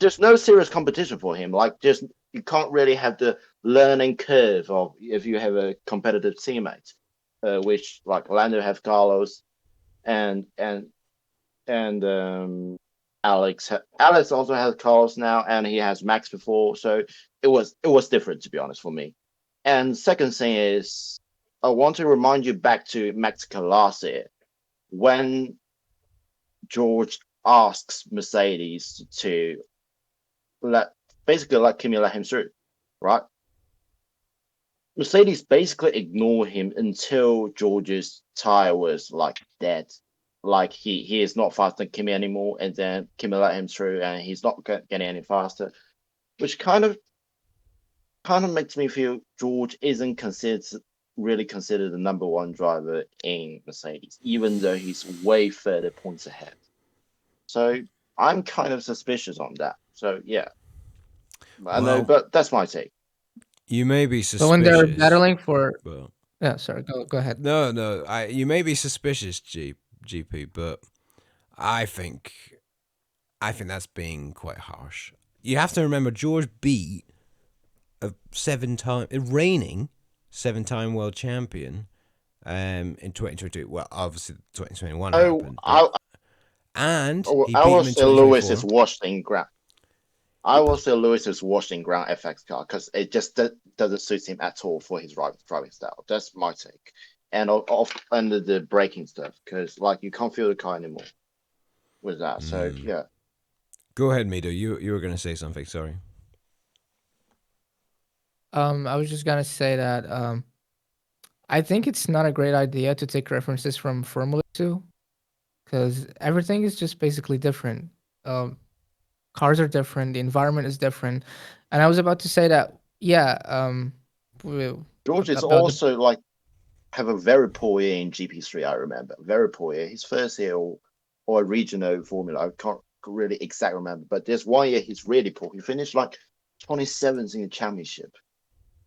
there's no serious competition for him. Like just you can't really have the learning curve of if you have a competitive teammate, which like Lando have Carlos and and Alex also has Carlos now, and he has Max before, so it was different, to be honest, for me. And second thing is, I want to remind you back to Mexico last year when George asks Mercedes to let Kimi let him through, right? Mercedes basically ignored him until George's tire was like dead. Like he is not faster than Kimi anymore, and then Kimi let him through, and he's not getting any faster, which kind of makes me feel George isn't really considered the number one driver in Mercedes, even though he's way further points ahead. So I'm kind of suspicious on that. So yeah, I know, but that's my take. You may be suspicious. So when they're battling for, but sorry, go ahead. No, you may be suspicious, GP, but I think that's being quite harsh. You have to remember George beat a reigning 7-time world champion in 2022. Well, obviously 2021 happened. And he beat him in 2024. Lewis is washed in ground. I will say Lewis is washed in ground FX car because it just doesn't suit him at all for his driving style. That's my take. And under the braking stuff, because like you can't feel the car anymore with that. So yeah. Go ahead, Middo. You were gonna say something. Sorry. I was just gonna say that I think it's not a great idea to take references from Formula 2 because everything is just basically different. Cars are different, the environment is different, and I was about to say that George is also like have a very poor year in GP3. I remember very poor year. His first year or a regional formula. I can't really exactly remember, but there's one year he's really poor. He finished like 27th in the championship.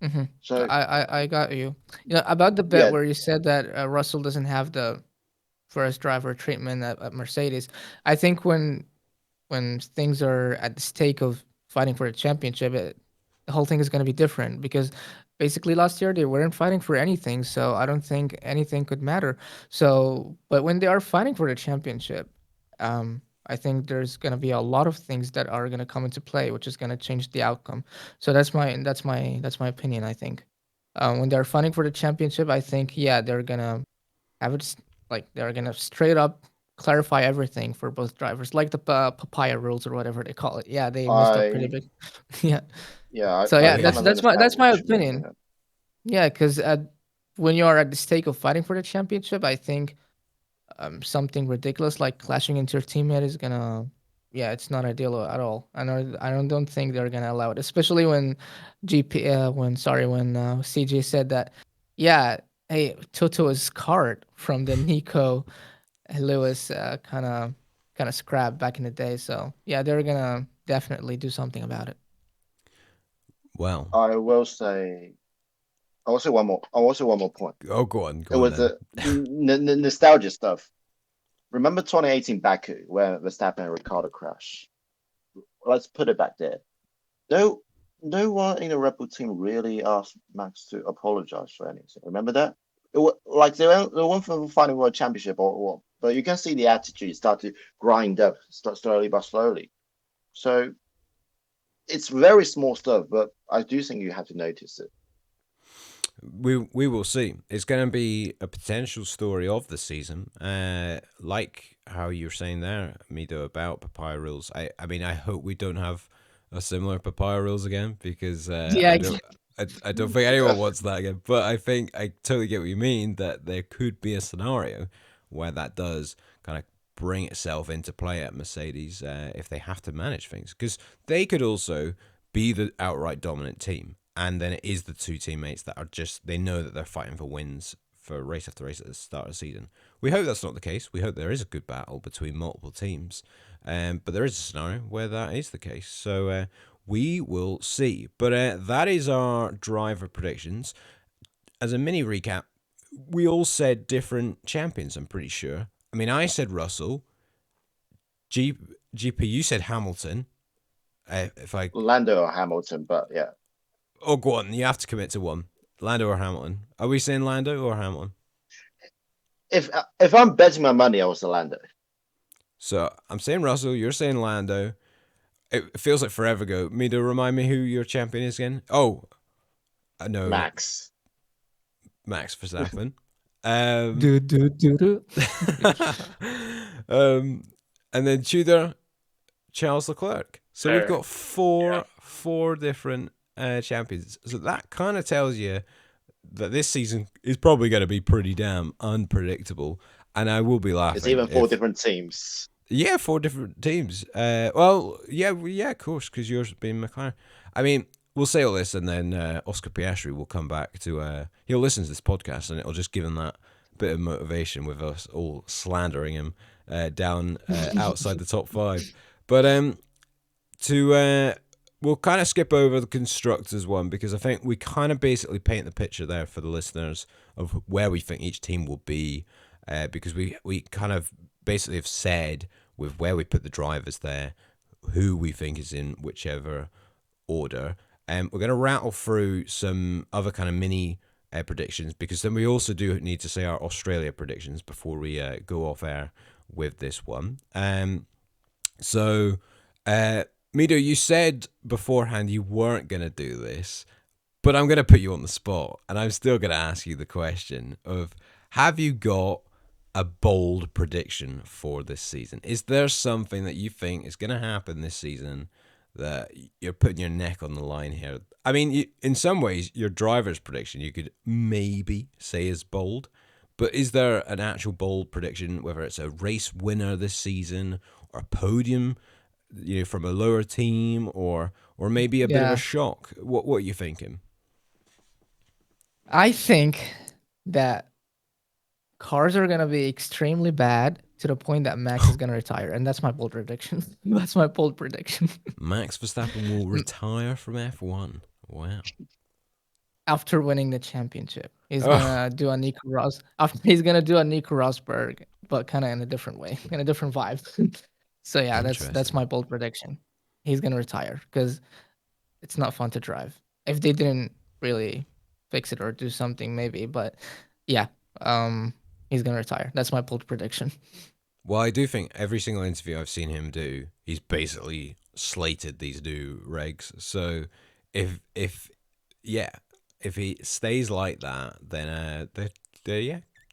Mm-hmm. So I got you. You know about the bit where you said that Russell doesn't have the first driver treatment at Mercedes. I think when things are at the stake of fighting for a championship, the whole thing is going to be different because basically last year they weren't fighting for anything, so I don't think anything could matter. So, but when they are fighting for the championship, I think there's going to be a lot of things that are going to come into play, which is going to change the outcome. So that's my opinion. I think when they're fighting for the championship, I think they're gonna have it like they're gonna straight up clarify everything for both drivers, like the papaya rules or whatever they call it. Yeah, they messed up pretty big. yeah. Yeah. So that's my opinion. Yeah, because when you are at the stake of fighting for the championship, I think something ridiculous like clashing into your teammate is gonna, it's not ideal at all. I don't think they're gonna allow it, especially when CJ said that, hey, Toto is scarred from the Nico Lewis kind of scrap back in the day. So yeah, they're gonna definitely do something about it. Well, I will say one more point. Oh, go on. It was the nostalgia stuff. Remember 2018 Baku where Verstappen and Ricardo crashed? Let's put it back there. No one in the Red Bull team really asked Max to apologize for anything. Remember that? It was like they went for fighting world championship or what, but you can see the attitude start to grind up slowly but slowly. So it's very small stuff, but I do think you have to notice it. We will see. It's going to be a potential story of the season, like how you're saying there, Middo, about papaya rules. I mean, I hope we don't have a similar papaya rules again because I don't think anyone wants that again. But I think I totally get what you mean, that there could be a scenario where that does kind of bring itself into play at Mercedes if they have to manage things, because they could also be the outright dominant team. And then it is the two teammates that are they know that they're fighting for wins for race after race at the start of the season. We hope that's not the case. We hope there is a good battle between multiple teams. But there is a scenario where that is the case. So we will see. But that is our driver predictions. As a mini recap, we all said different champions, I'm pretty sure. I mean, I said Russell. GP, you said Hamilton. Lando or Hamilton, but yeah. Oh, go on. You have to commit to one. Lando or Hamilton? Are we saying Lando or Hamilton? If I'm betting my money, I was the Lando. So I'm saying Russell, you're saying Lando. It feels like forever ago. Middo, remind me who your champion is again. Oh, I know Max. Max Verstappen. Do do do do. And then Tudor, Charles Leclerc. So we've got Yeah. four different champions. So that kind of tells you that this season is probably going to be pretty damn unpredictable. And I will be laughing. It's even 4 different teams. Yeah, 4 different teams. Well, yeah, of course, because yours being McLaren. I mean, we'll say all this, and then Oscar Piastri will come back to. He'll listen to this podcast, and it'll just give him that bit of motivation with us all slandering him down outside the top 5. But we'll kind of skip over the constructors one because I think we kind of basically paint the picture there for the listeners of where we think each team will be, because we kind of basically have said with where we put the drivers there, who we think is in whichever order. And we're going to rattle through some other kind of mini predictions, because then we also do need to say our Australia predictions before we go off air with this one. So, Middo, you said beforehand you weren't going to do this, but I'm going to put you on the spot, and I'm still going to ask you the question of, have you got a bold prediction for this season? Is there something that you think is going to happen this season that you're putting your neck on the line here? I mean, in some ways, your driver's prediction you could maybe say is bold, but is there an actual bold prediction, whether it's a race winner this season or a podium, from a lower team, or maybe a bit of a shock? What are you thinking? I think that cars are going to be extremely bad to the point that Max is going to retire. And that's my bold prediction. That's my bold prediction. Max Verstappen will retire from F1. Wow. After winning the championship. He's going to do a Nico He's going to do a Nico Rosberg, but kind of in a different way, in a different vibe. So yeah, that's my bold prediction. He's going to retire because it's not fun to drive. If they didn't really fix it or do something, maybe. But yeah, he's going to retire. That's my bold prediction. Well, I do think every single interview I've seen him do, he's basically slated these new regs. So if he stays like that, then there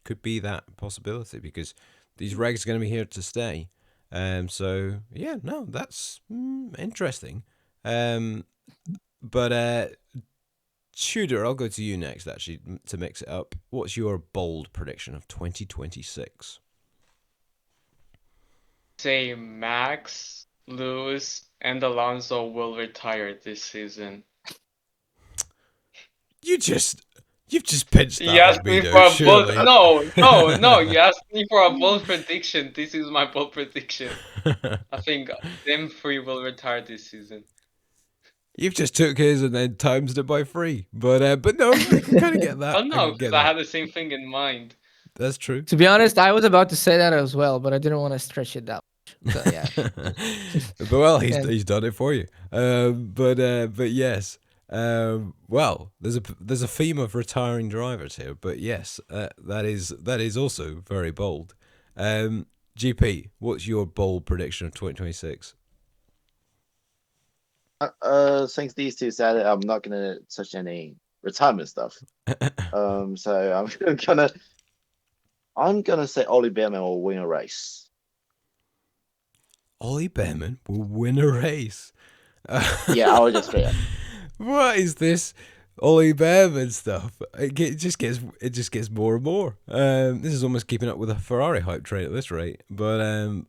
could be that possibility, because these regs are going to be here to stay. So yeah, no, that's interesting. But Tudor, I'll go to you next, actually, to mix it up. What's your bold prediction of 2026? Say Max, Lewis, and Alonso will retire this season. You've just pitched that. You asked me for a bold. No. You asked me for a bold prediction. This is my bold prediction. I think them 3 will retire this season. You've just took his and then times it by 3. But no, I can kind of get that. Oh no, because I had the same thing in mind. That's true. To be honest, I was about to say that as well, but I didn't want to stretch it that much. So yeah. But well, he's done it for you. But yes. Well, there's a theme of retiring drivers here, but yes, that is also very bold. GP, what's your bold prediction of 2026? Since these two said it, I'm not gonna touch any retirement stuff. So I'm gonna say Ollie Behrman will win a race. Ollie Behrman will win a race. Yeah, I will just say it. What is this Ollie Behrman stuff? It just gets more and more. This is almost keeping up with a Ferrari hype train at this rate. But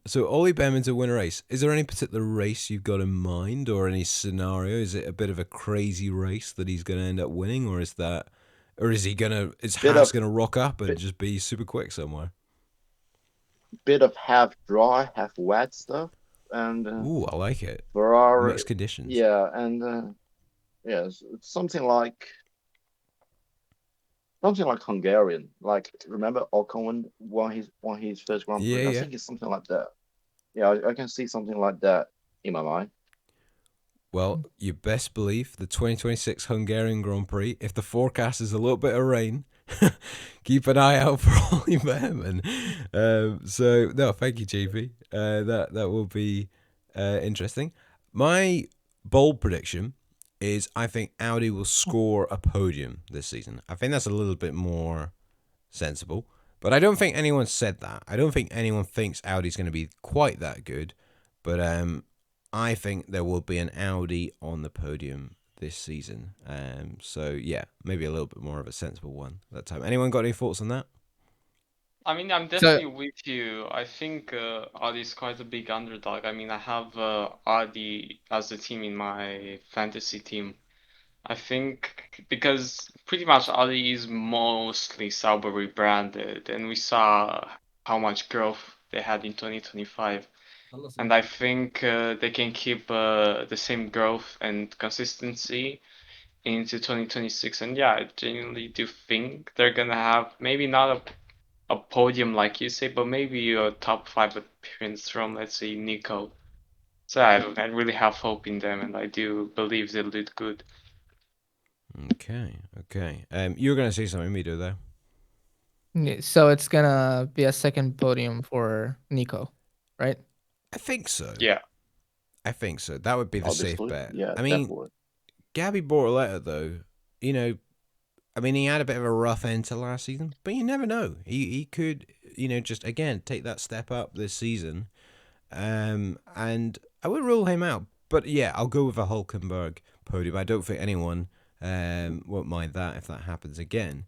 so Ollie Behrman to win a race. Is there any particular race you've got in mind, or any scenario? Is it a bit of a crazy race that he's going to end up winning, or is Haas gonna rock up and just be super quick somewhere? Bit of half dry, half wet stuff, and ooh, I like it. Ferrari mixed conditions. Yeah, and it's something like Hungarian. Like, remember Ocon won his first Grand Prix? Yeah, I think it's something like that. Yeah, I can see something like that in my mind. Well, you best believe the 2026 Hungarian Grand Prix, if the forecast is a little bit of rain, keep an eye out for all of them. And so no, thank you, JP. That will be interesting. My bold prediction is I think Audi will score a podium this season. I think that's a little bit more sensible. But I don't think anyone said that. I don't think anyone thinks Audi's going to be quite that good. But I think there will be an Audi on the podium this season. So yeah, maybe a little bit more of a sensible one that time. Anyone got any thoughts on that? I mean, I'm definitely with you. I think Audi is quite a big underdog. I mean, I have Audi as a team in my fantasy team. I think because pretty much Audi is mostly Sauber rebranded, and we saw how much growth they had in 2025. And I think they can keep the same growth and consistency into 2026. And yeah, I genuinely do think they're gonna have maybe not a podium like you say, but maybe a top 5 appearance from, let's say, Nico. So I really have hope in them, and I do believe they'll do good. Okay. You were going to say something, Middo, there. So it's gonna be a second podium for Nico, right? I think so. Yeah. I think so. That would be the safe Obviously, bet. yeah, I mean, definitely. Gabby Bortoletta, though, you know, I mean, he had a bit of a rough end to last season, but you never know. He could, just again take that step up this season. And I would rule him out. But yeah, I'll go with a Hulkenberg podium. I don't think anyone won't mind that if that happens again.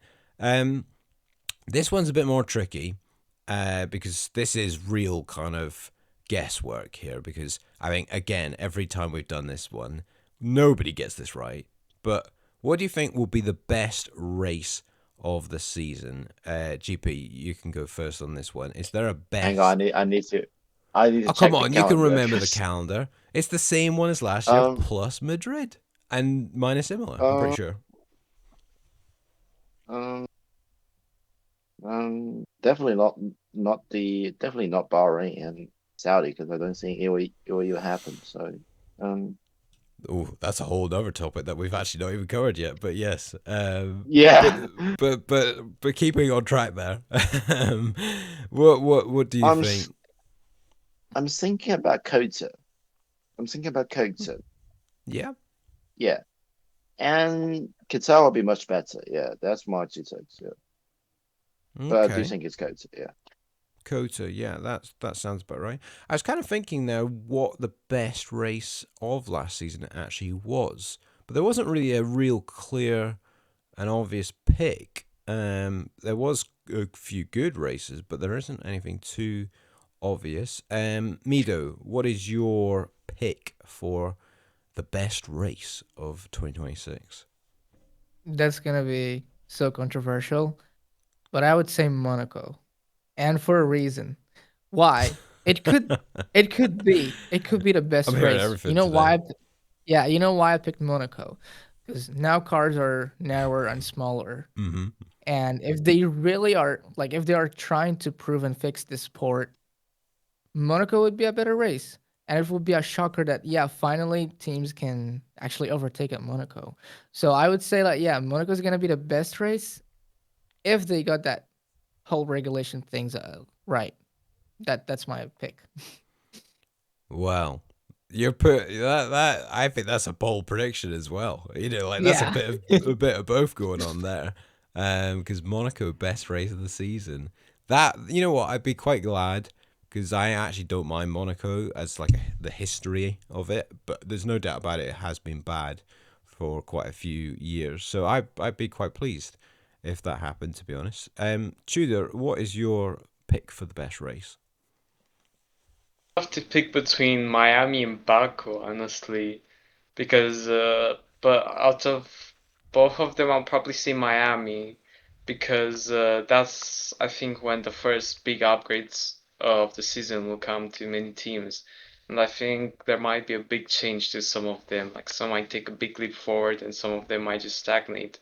This one's a bit more tricky because this is real kind of guesswork here. Because I think, again, every time we've done this one, nobody gets this right. But what do you think will be the best race of the season? GP, you can go first on this one. Is there a best? Hang on, I need to Oh, check come the on, you can calendar, remember the 'cause, calendar. It's the same one as last year, plus Madrid and minus Imola, I'm pretty sure. um, definitely definitely not Bahrain and Saudi, because I don't think it will even happen. So, Oh, that's a whole other topic that we've actually not even covered yet. But yes, yeah, but keeping on track there. What do you think? I'm thinking about Kota. I'm thinking about Kota. Yeah. Yeah, and Qatar will be much better. Yeah, that's my two takes. Yeah, but I do Okay. think it's Kota. Yeah. Kota, yeah, that sounds about right. I was kind of thinking there what the best race of last season actually was, but there wasn't really a real clear and obvious pick. There was a few good races, but there isn't anything too obvious. Middo, what is your pick for the best race of 2026? That's gonna be so controversial, but I would say Monaco, and for a reason. Why? It could it could be the I'm best hearing race. You everything know today. why? Yeah, you know why I picked Monaco? Because now cars are narrower and smaller, Mm-hmm. and if they really are like if they are trying to prove and fix this sport, Monaco would be a better race. And it would be a shocker that yeah, finally teams can actually overtake at Monaco. So I would say like yeah, Monaco is gonna be the best race if they got that whole regulation things right. That's my pick. Wow. You're put that I think that's a bold prediction as well. Like that's Yeah. a bit of both going on there. Because Monaco best race of the season. That you know what I'd be quite glad because I actually don't mind Monaco as like the history of it, but there's no doubt about it. It has been bad for quite a few years, so I'd be quite pleased if that happened. To be honest, Tudor, what is your pick for the best race? I have to pick between Miami and Baku, honestly, because but out of both of them, I'll probably say Miami because that's I think when the first big upgrades of the season will come to many teams, and I think there might be a big change to some of them. Like some might take a big leap forward, and some of them might just stagnate.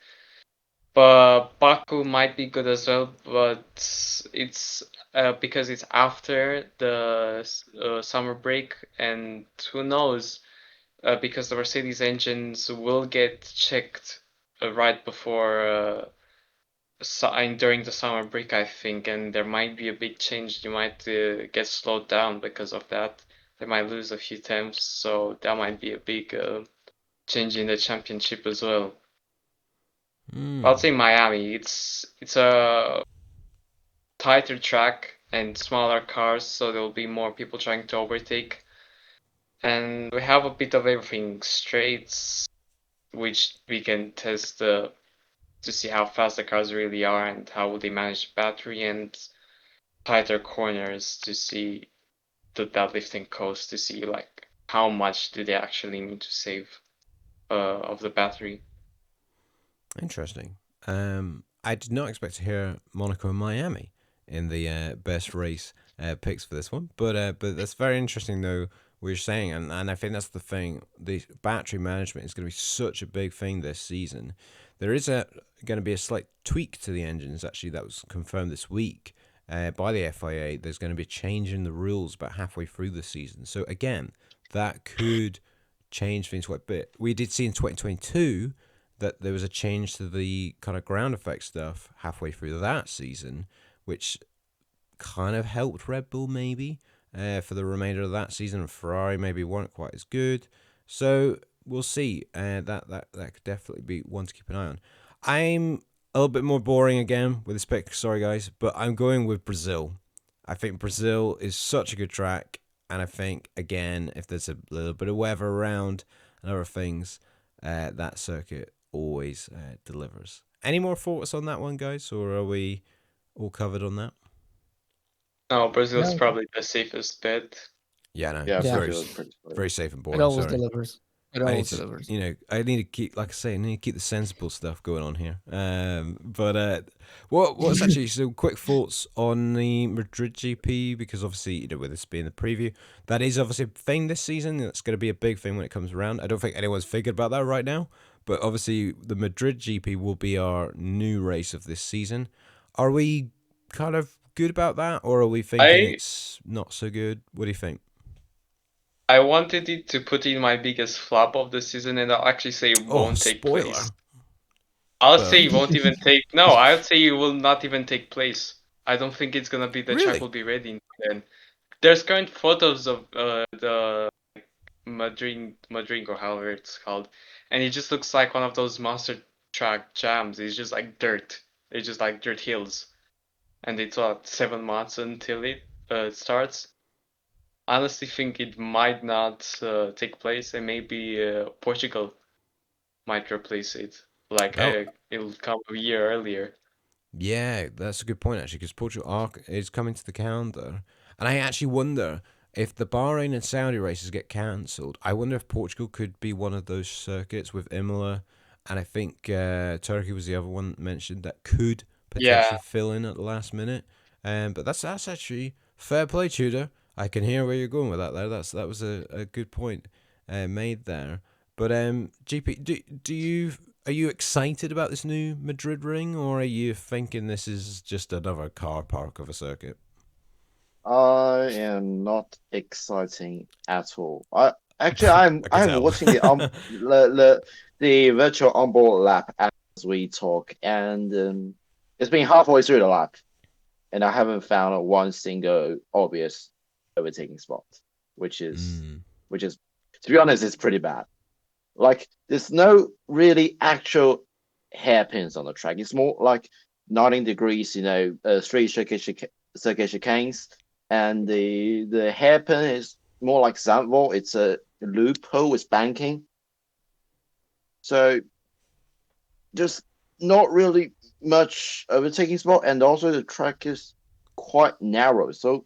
But Baku might be good as well, but it's because it's after the summer break, and who knows? Because the Mercedes engines will get checked right before during the summer break, I think, and there might be a big change. You might get slowed down because of that. They might lose a few temps, so that might be a big change in the championship as well. I'll say Miami. It's a tighter track and smaller cars, so there will be more people trying to overtake. And we have a bit of everything: straights, which we can test to see how fast the cars really are and how they manage battery, and tighter corners to see the deadlifting coast, to see like how much do they actually need to save of the battery. Interesting. I did not expect to hear Monaco and Miami in the best race picks for this one, but that's very interesting though. What you're saying, and I think that's the thing. The battery management is going to be such a big thing this season. There is going to be a slight tweak to the engines. Actually, that was confirmed this week by the FIA. There's going to be a change in the rules about halfway through the season. So again, that could change things quite a bit. We did see in 2022 that there was a change to the kind of ground effect stuff halfway through that season, which kind of helped Red Bull maybe for the remainder of that season. Ferrari maybe weren't quite as good. So we'll see. That could definitely be one to keep an eye on. I'm a little bit more boring again with this pick, sorry guys, but I'm going with Brazil. I think Brazil is such a good track, and I think, again, if there's a little bit of weather around and other things, that circuit always delivers. Any more thoughts on that one, guys, or are we all covered on that? No, Brazil's No. probably the safest bet. Yeah, no, Yeah, it's Yeah. Brazil is pretty close. very safe and It boring. always Sorry. delivers. It I need always to, delivers. I need to keep, like I say, I need to keep the sensible stuff going on here. But what's actually some quick thoughts on the Madrid GP, because obviously, with this being the preview, that is obviously a thing this season. That's going to be a big thing when it comes around. I don't think anyone's figured about that right now, but obviously the Madrid GP will be our new race of this season. Are we kind of good about that, or are we thinking it's not so good? What do you think? I wanted it to put in my biggest flop of the season, and I'll actually say it won't take spoiler. place. I'll But- say it won't even take. No, I'll say it will not even take place. I don't think it's gonna be the Really? track will be ready then. There's current photos of the Madrid or however it's called, and it just looks like one of those monster track jams. It's just like dirt. It's just like dirt hills, and it's 7 months until it starts. I honestly think it might not take place, and maybe Portugal might replace it. Like Oh. it'll come a year earlier. Yeah, that's a good point actually, because Portugal is coming to the calendar, and I actually wonder if the Bahrain and Saudi races get cancelled. I wonder if Portugal could be one of those circuits with Imola, and I think Turkey was the other one mentioned that could potentially fill in at the last minute. But that's actually fair play, Tudor. I can hear where you're going with that there. That was a good point made there. But GP, are you excited about this new Madrid ring, or are you thinking this is just another car park of a circuit? I am not exciting at all. I'm can I'm tell. watching the virtual onboard lap as we talk, and it's been halfway through the lap, and I haven't found one single obvious overtaking spot, which is to be honest, it's pretty bad. Like there's no really actual hairpins on the track. It's more like 90 degrees, straight circuit chicanes, and the hairpin is more like Zandvoort. It's a loophole with banking. So just not really much overtaking spot, and also the track is quite narrow. So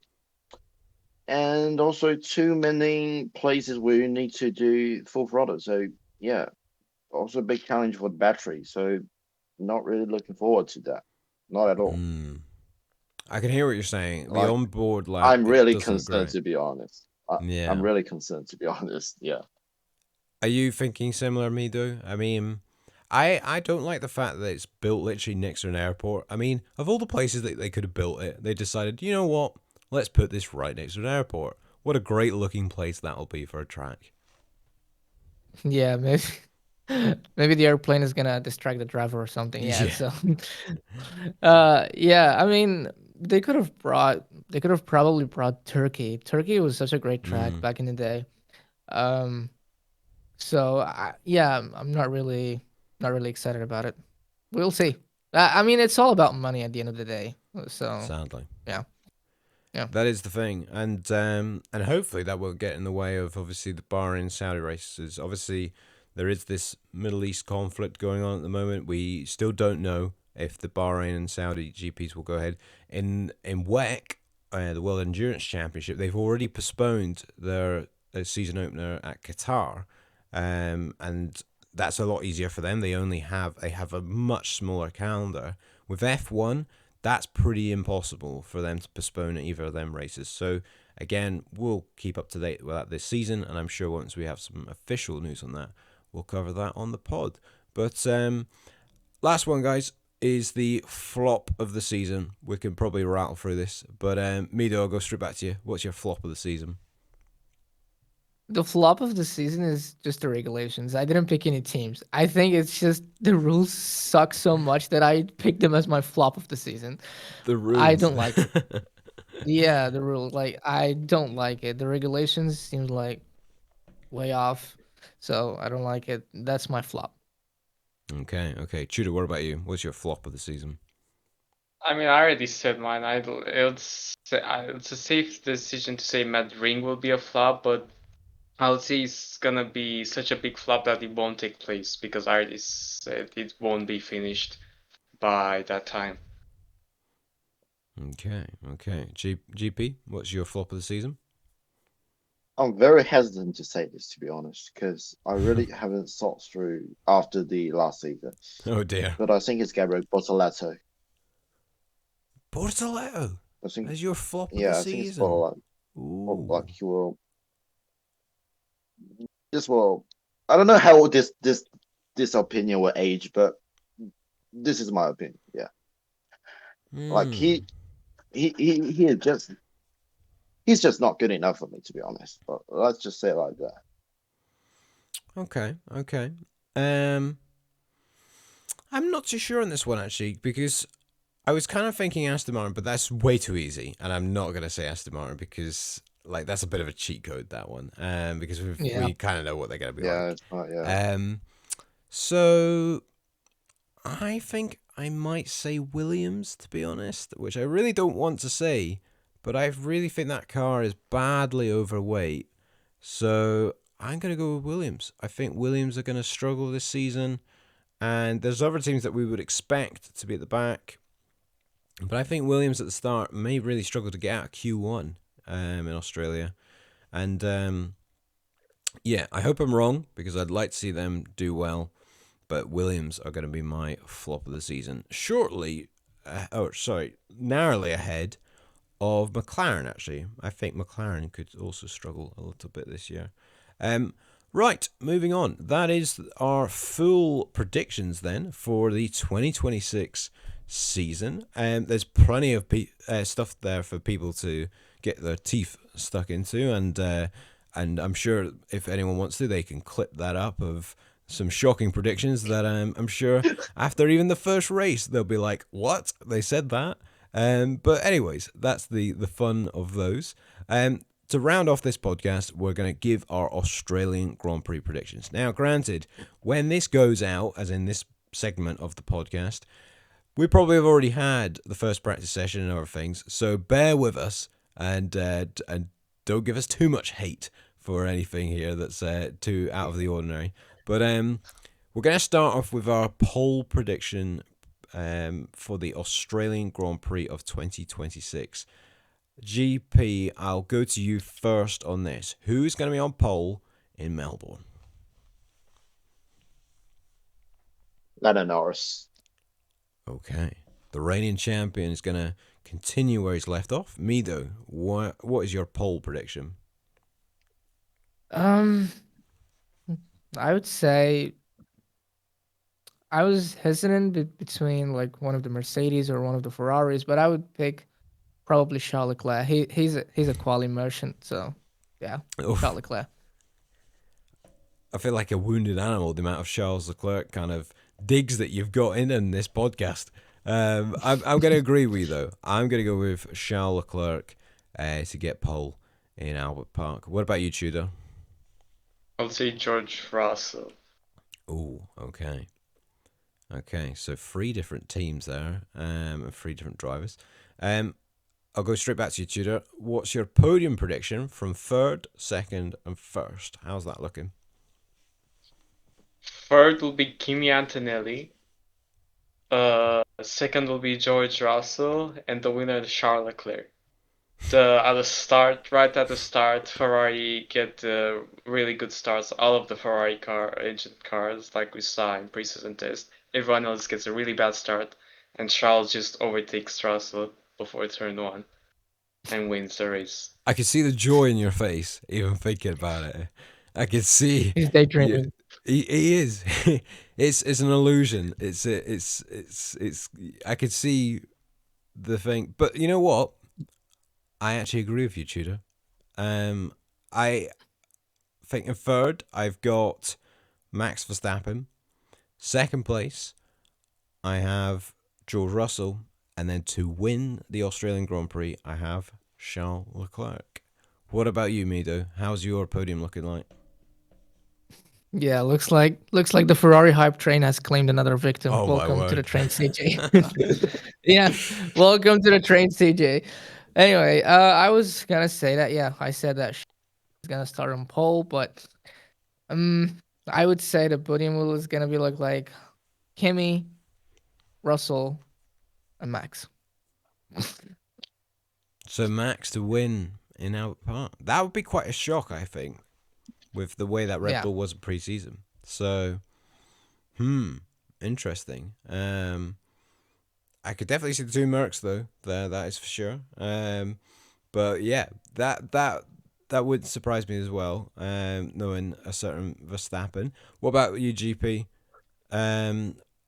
and also too many places where you need to do full throttle. So yeah, also a big challenge for the battery. So not really looking forward to that. Not at all. I can hear what you're saying. The Like, onboard lap, I'm really it doesn't look concerned, great. to be honest. Yeah. I'm really concerned, to be honest. Yeah. Are you thinking similar, Middo? I mean, I don't like the fact that it's built literally next to an airport. I mean, of all the places that they could have built it, they decided, you know what? Let's put this right next to an airport. What a great looking place that'll be for a track. Yeah, maybe. Maybe the airplane is gonna distract the driver or something. Yeah. Yeah. So, yeah. I mean, they could have probably brought Turkey. Turkey was such a great track Mm. back in the day. Um, so yeah, I'm not really excited about it. We'll see. I mean, it's all about money at the end of the day. So Sadly. yeah, yeah. That is the thing, and hopefully that won't get in the way of obviously the Bahrain Saudi races. Obviously, there is this Middle East conflict going on at the moment. We still don't know if the Bahrain and Saudi GPs will go ahead. In WEC, the World Endurance Championship, they've already postponed their season opener at Qatar, and that's a lot easier for them. They have a much smaller calendar. With F1, that's pretty impossible for them to postpone either of them races. So again, we'll keep up to date with that this season, and I'm sure once we have some official news on that, we'll cover that on the pod. But last one, guys, is the flop of the season. We can probably rattle through this, but Middo, I'll go straight back to you. What's your flop of the season? The flop of the season is just the regulations. I didn't pick any teams. I think it's just the rules suck so much that I picked them as my flop of the season. The I rules. don't like it. Yeah, the rule. Like I don't like it. The regulations seems like way off. So I don't like it. That's my flop. Okay. Tudor, what about you? What's your flop of the season? I mean, I already said mine. It's a safe decision to say Matt Ring will be a flop, but I would say it's gonna be such a big flop that it won't take place because I already said it won't be finished by that time. Okay. GP, what's your flop of the season? I'm very hesitant to say this, to be honest, because I really haven't thought through after the last season. Oh dear. But I think it's Gabriel Bortoleto. Bortoleto I think, as your flop of the yeah, I think it's season. Bortoleto. Like Ooh. he will, this will. I don't know how this opinion will age, but this is my opinion. Yeah, like Hmm. he is just he's just not good enough for me, to be honest. But let's just say it like that. Okay. Um, I'm not too sure on this one actually because I was kind of thinking Aston Martin, but that's way too easy, and I'm not gonna say Aston Martin because like that's a bit of a cheat code that one. Because Yeah. we kind of know what they're gonna be Yeah, like. it's not. Yeah, So I think I might say Williams to be honest, which I really don't want to say, but I really think that car is badly overweight. So I'm gonna go with Williams. I think Williams are gonna struggle this season, and there's other teams that we would expect to be at the back. But I think Williams at the start may really struggle to get out of Q1 in Australia. And yeah, I hope I'm wrong because I'd like to see them do well. But Williams are going to be my flop of the season. Narrowly ahead of McLaren, actually. I think McLaren could also struggle a little bit this year. Right, moving on. That is our full predictions then for the 2026 season. There's plenty of stuff there for people to get their teeth stuck into, and I'm sure if anyone wants to, they can clip that up of some shocking predictions that I'm sure after even the first race they'll be like, "What? They said that." But anyways, that's the fun of those. To round off this podcast, we're going to give our Australian Grand Prix predictions. Now, granted, when this goes out, as in this segment of the podcast, we probably have already had the first practice session and other things, so bear with us and don't give us too much hate for anything here that's too out of the ordinary. But we're going to start off with our poll prediction for the Australian Grand Prix of 2026. GP, I'll go to you first on this. Who's going to be on pole in Melbourne? Lando Norris. Okay. The reigning champion is going to continue where he's left off. Middo, what is your poll prediction? I would say I was hesitant between like one of the Mercedes or one of the Ferraris, but I would pick probably Charles Leclerc. He's a quality merchant, so yeah, Oof. Charles Leclerc. I feel like a wounded animal, the amount of Charles Leclerc kind of digs that you've got in this podcast. I'm going to agree with you, though. I'm going to go with Charles Leclerc to get pole in Albert Park. What about you, Tudor? I'll say George Russell. Oh, okay. Okay, so 3 different teams there, and 3 different drivers. I'll go straight back to you, Tudor. What's your podium prediction from 3rd, 2nd, and 1st? How's that looking? 3rd will be Kimi Antonelli. 2nd will be George Russell, and the winner is Charles Leclerc. Right at the start, Ferrari get really good starts. All of the Ferrari engine cars, like we saw in preseason test, everyone else gets a really bad start, and Charles just overtakes Russell before turn 1 and wins the race. I can see the joy in your face, even thinking about it. I can see. He's daydreaming. He is. It's an illusion. It's. I could see the thing, but you know what? I actually agree with you, Tudor. I think in 3rd I've got Max Verstappen. 2nd place I have George Russell, and then to win the Australian Grand Prix I have Charles Leclerc. What about you, Middo? How's your podium looking like? Yeah, looks like the Ferrari hype train has claimed another victim. Oh, my Welcome to the word. train, CJ. Yeah, welcome to the train, CJ. Anyway, I was gonna say that. Yeah, I said that is gonna start on pole, but I would say the podium is gonna be like Kimi, Russell, and Max. So Max to win in Albert Park. That would be quite a shock, I think, with the way that Red Yeah. Bull was pre-season. So, interesting. I could definitely see the 2 Mercs though. That is for sure. But yeah, that would surprise me as well. Knowing a certain Verstappen. What about you, GP?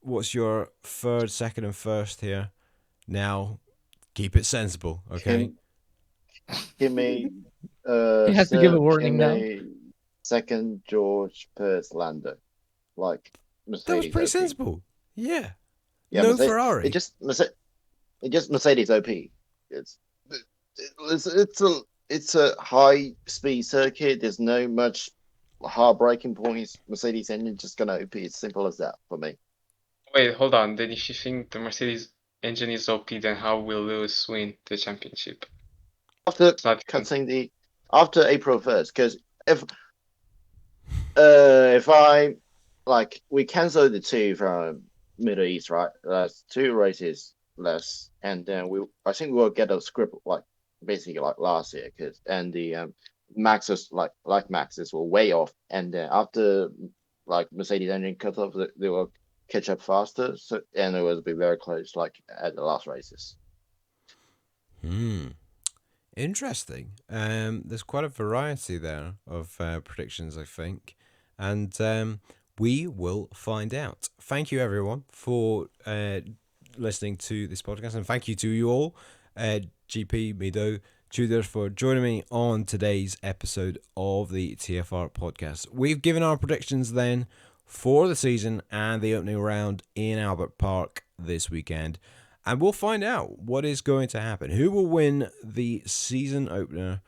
What's your 3rd, 2nd, and 1st here? Now, keep it sensible, okay? Kimi, He has to give a 3rd, warning now. Kimi, 2nd, George, 1st, Lando. Like Mercedes. That was pretty OP. sensible. Yeah. Yeah, No Mercedes, Ferrari. It just Mercedes OP. It's a high speed circuit. There's no much hard braking points. Mercedes engine just gonna OP. It's simple as that for me. Wait, hold on. Then if you think the Mercedes engine is OP, then how will Lewis win the championship? After It's not even- cutting after April 1st, because if I like we cancel the 2 from Middle East, right? That's 2 races less, and then I think we'll get a script like basically like last year, and the Maxes like Maxes were way off, and then after like Mercedes engine cut off, they will catch up faster. So and it will be very close, like at the last races. Interesting. There's quite a variety there of predictions, I think, and we will find out. Thank you, everyone, for listening to this podcast, and thank you to you all, GP, Middo, Tudor, for joining me on today's episode of the TFR podcast. We've given our predictions then for the season and the opening round in Albert Park this weekend. And we'll find out what is going to happen. Who will win the season opener?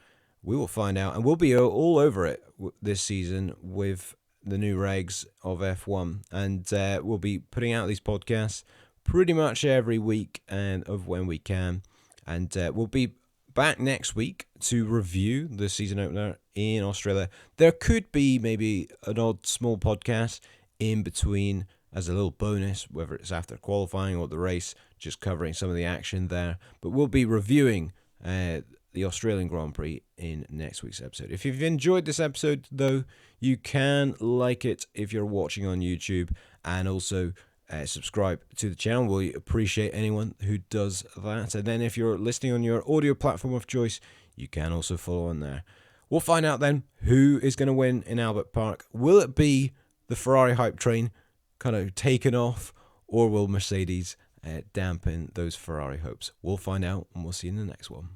We will find out. And we'll be all over it this season with the new regs of F1. And we'll be putting out these podcasts pretty much every week and of when we can. And we'll be back next week to review the season opener in Australia. There could be maybe an odd small podcast in between as a little bonus, whether it's after qualifying or the race, just covering some of the action there. But we'll be reviewing the Australian Grand Prix in next week's episode. If you've enjoyed this episode, though, you can like it if you're watching on YouTube, and also subscribe to the channel. We appreciate anyone who does that. And then if you're listening on your audio platform of choice, you can also follow on there. We'll find out then who is going to win in Albert Park. Will it be the Ferrari hype train kind of taken off, or will Mercedes dampen those Ferrari hopes? We'll find out, and we'll see you in the next one.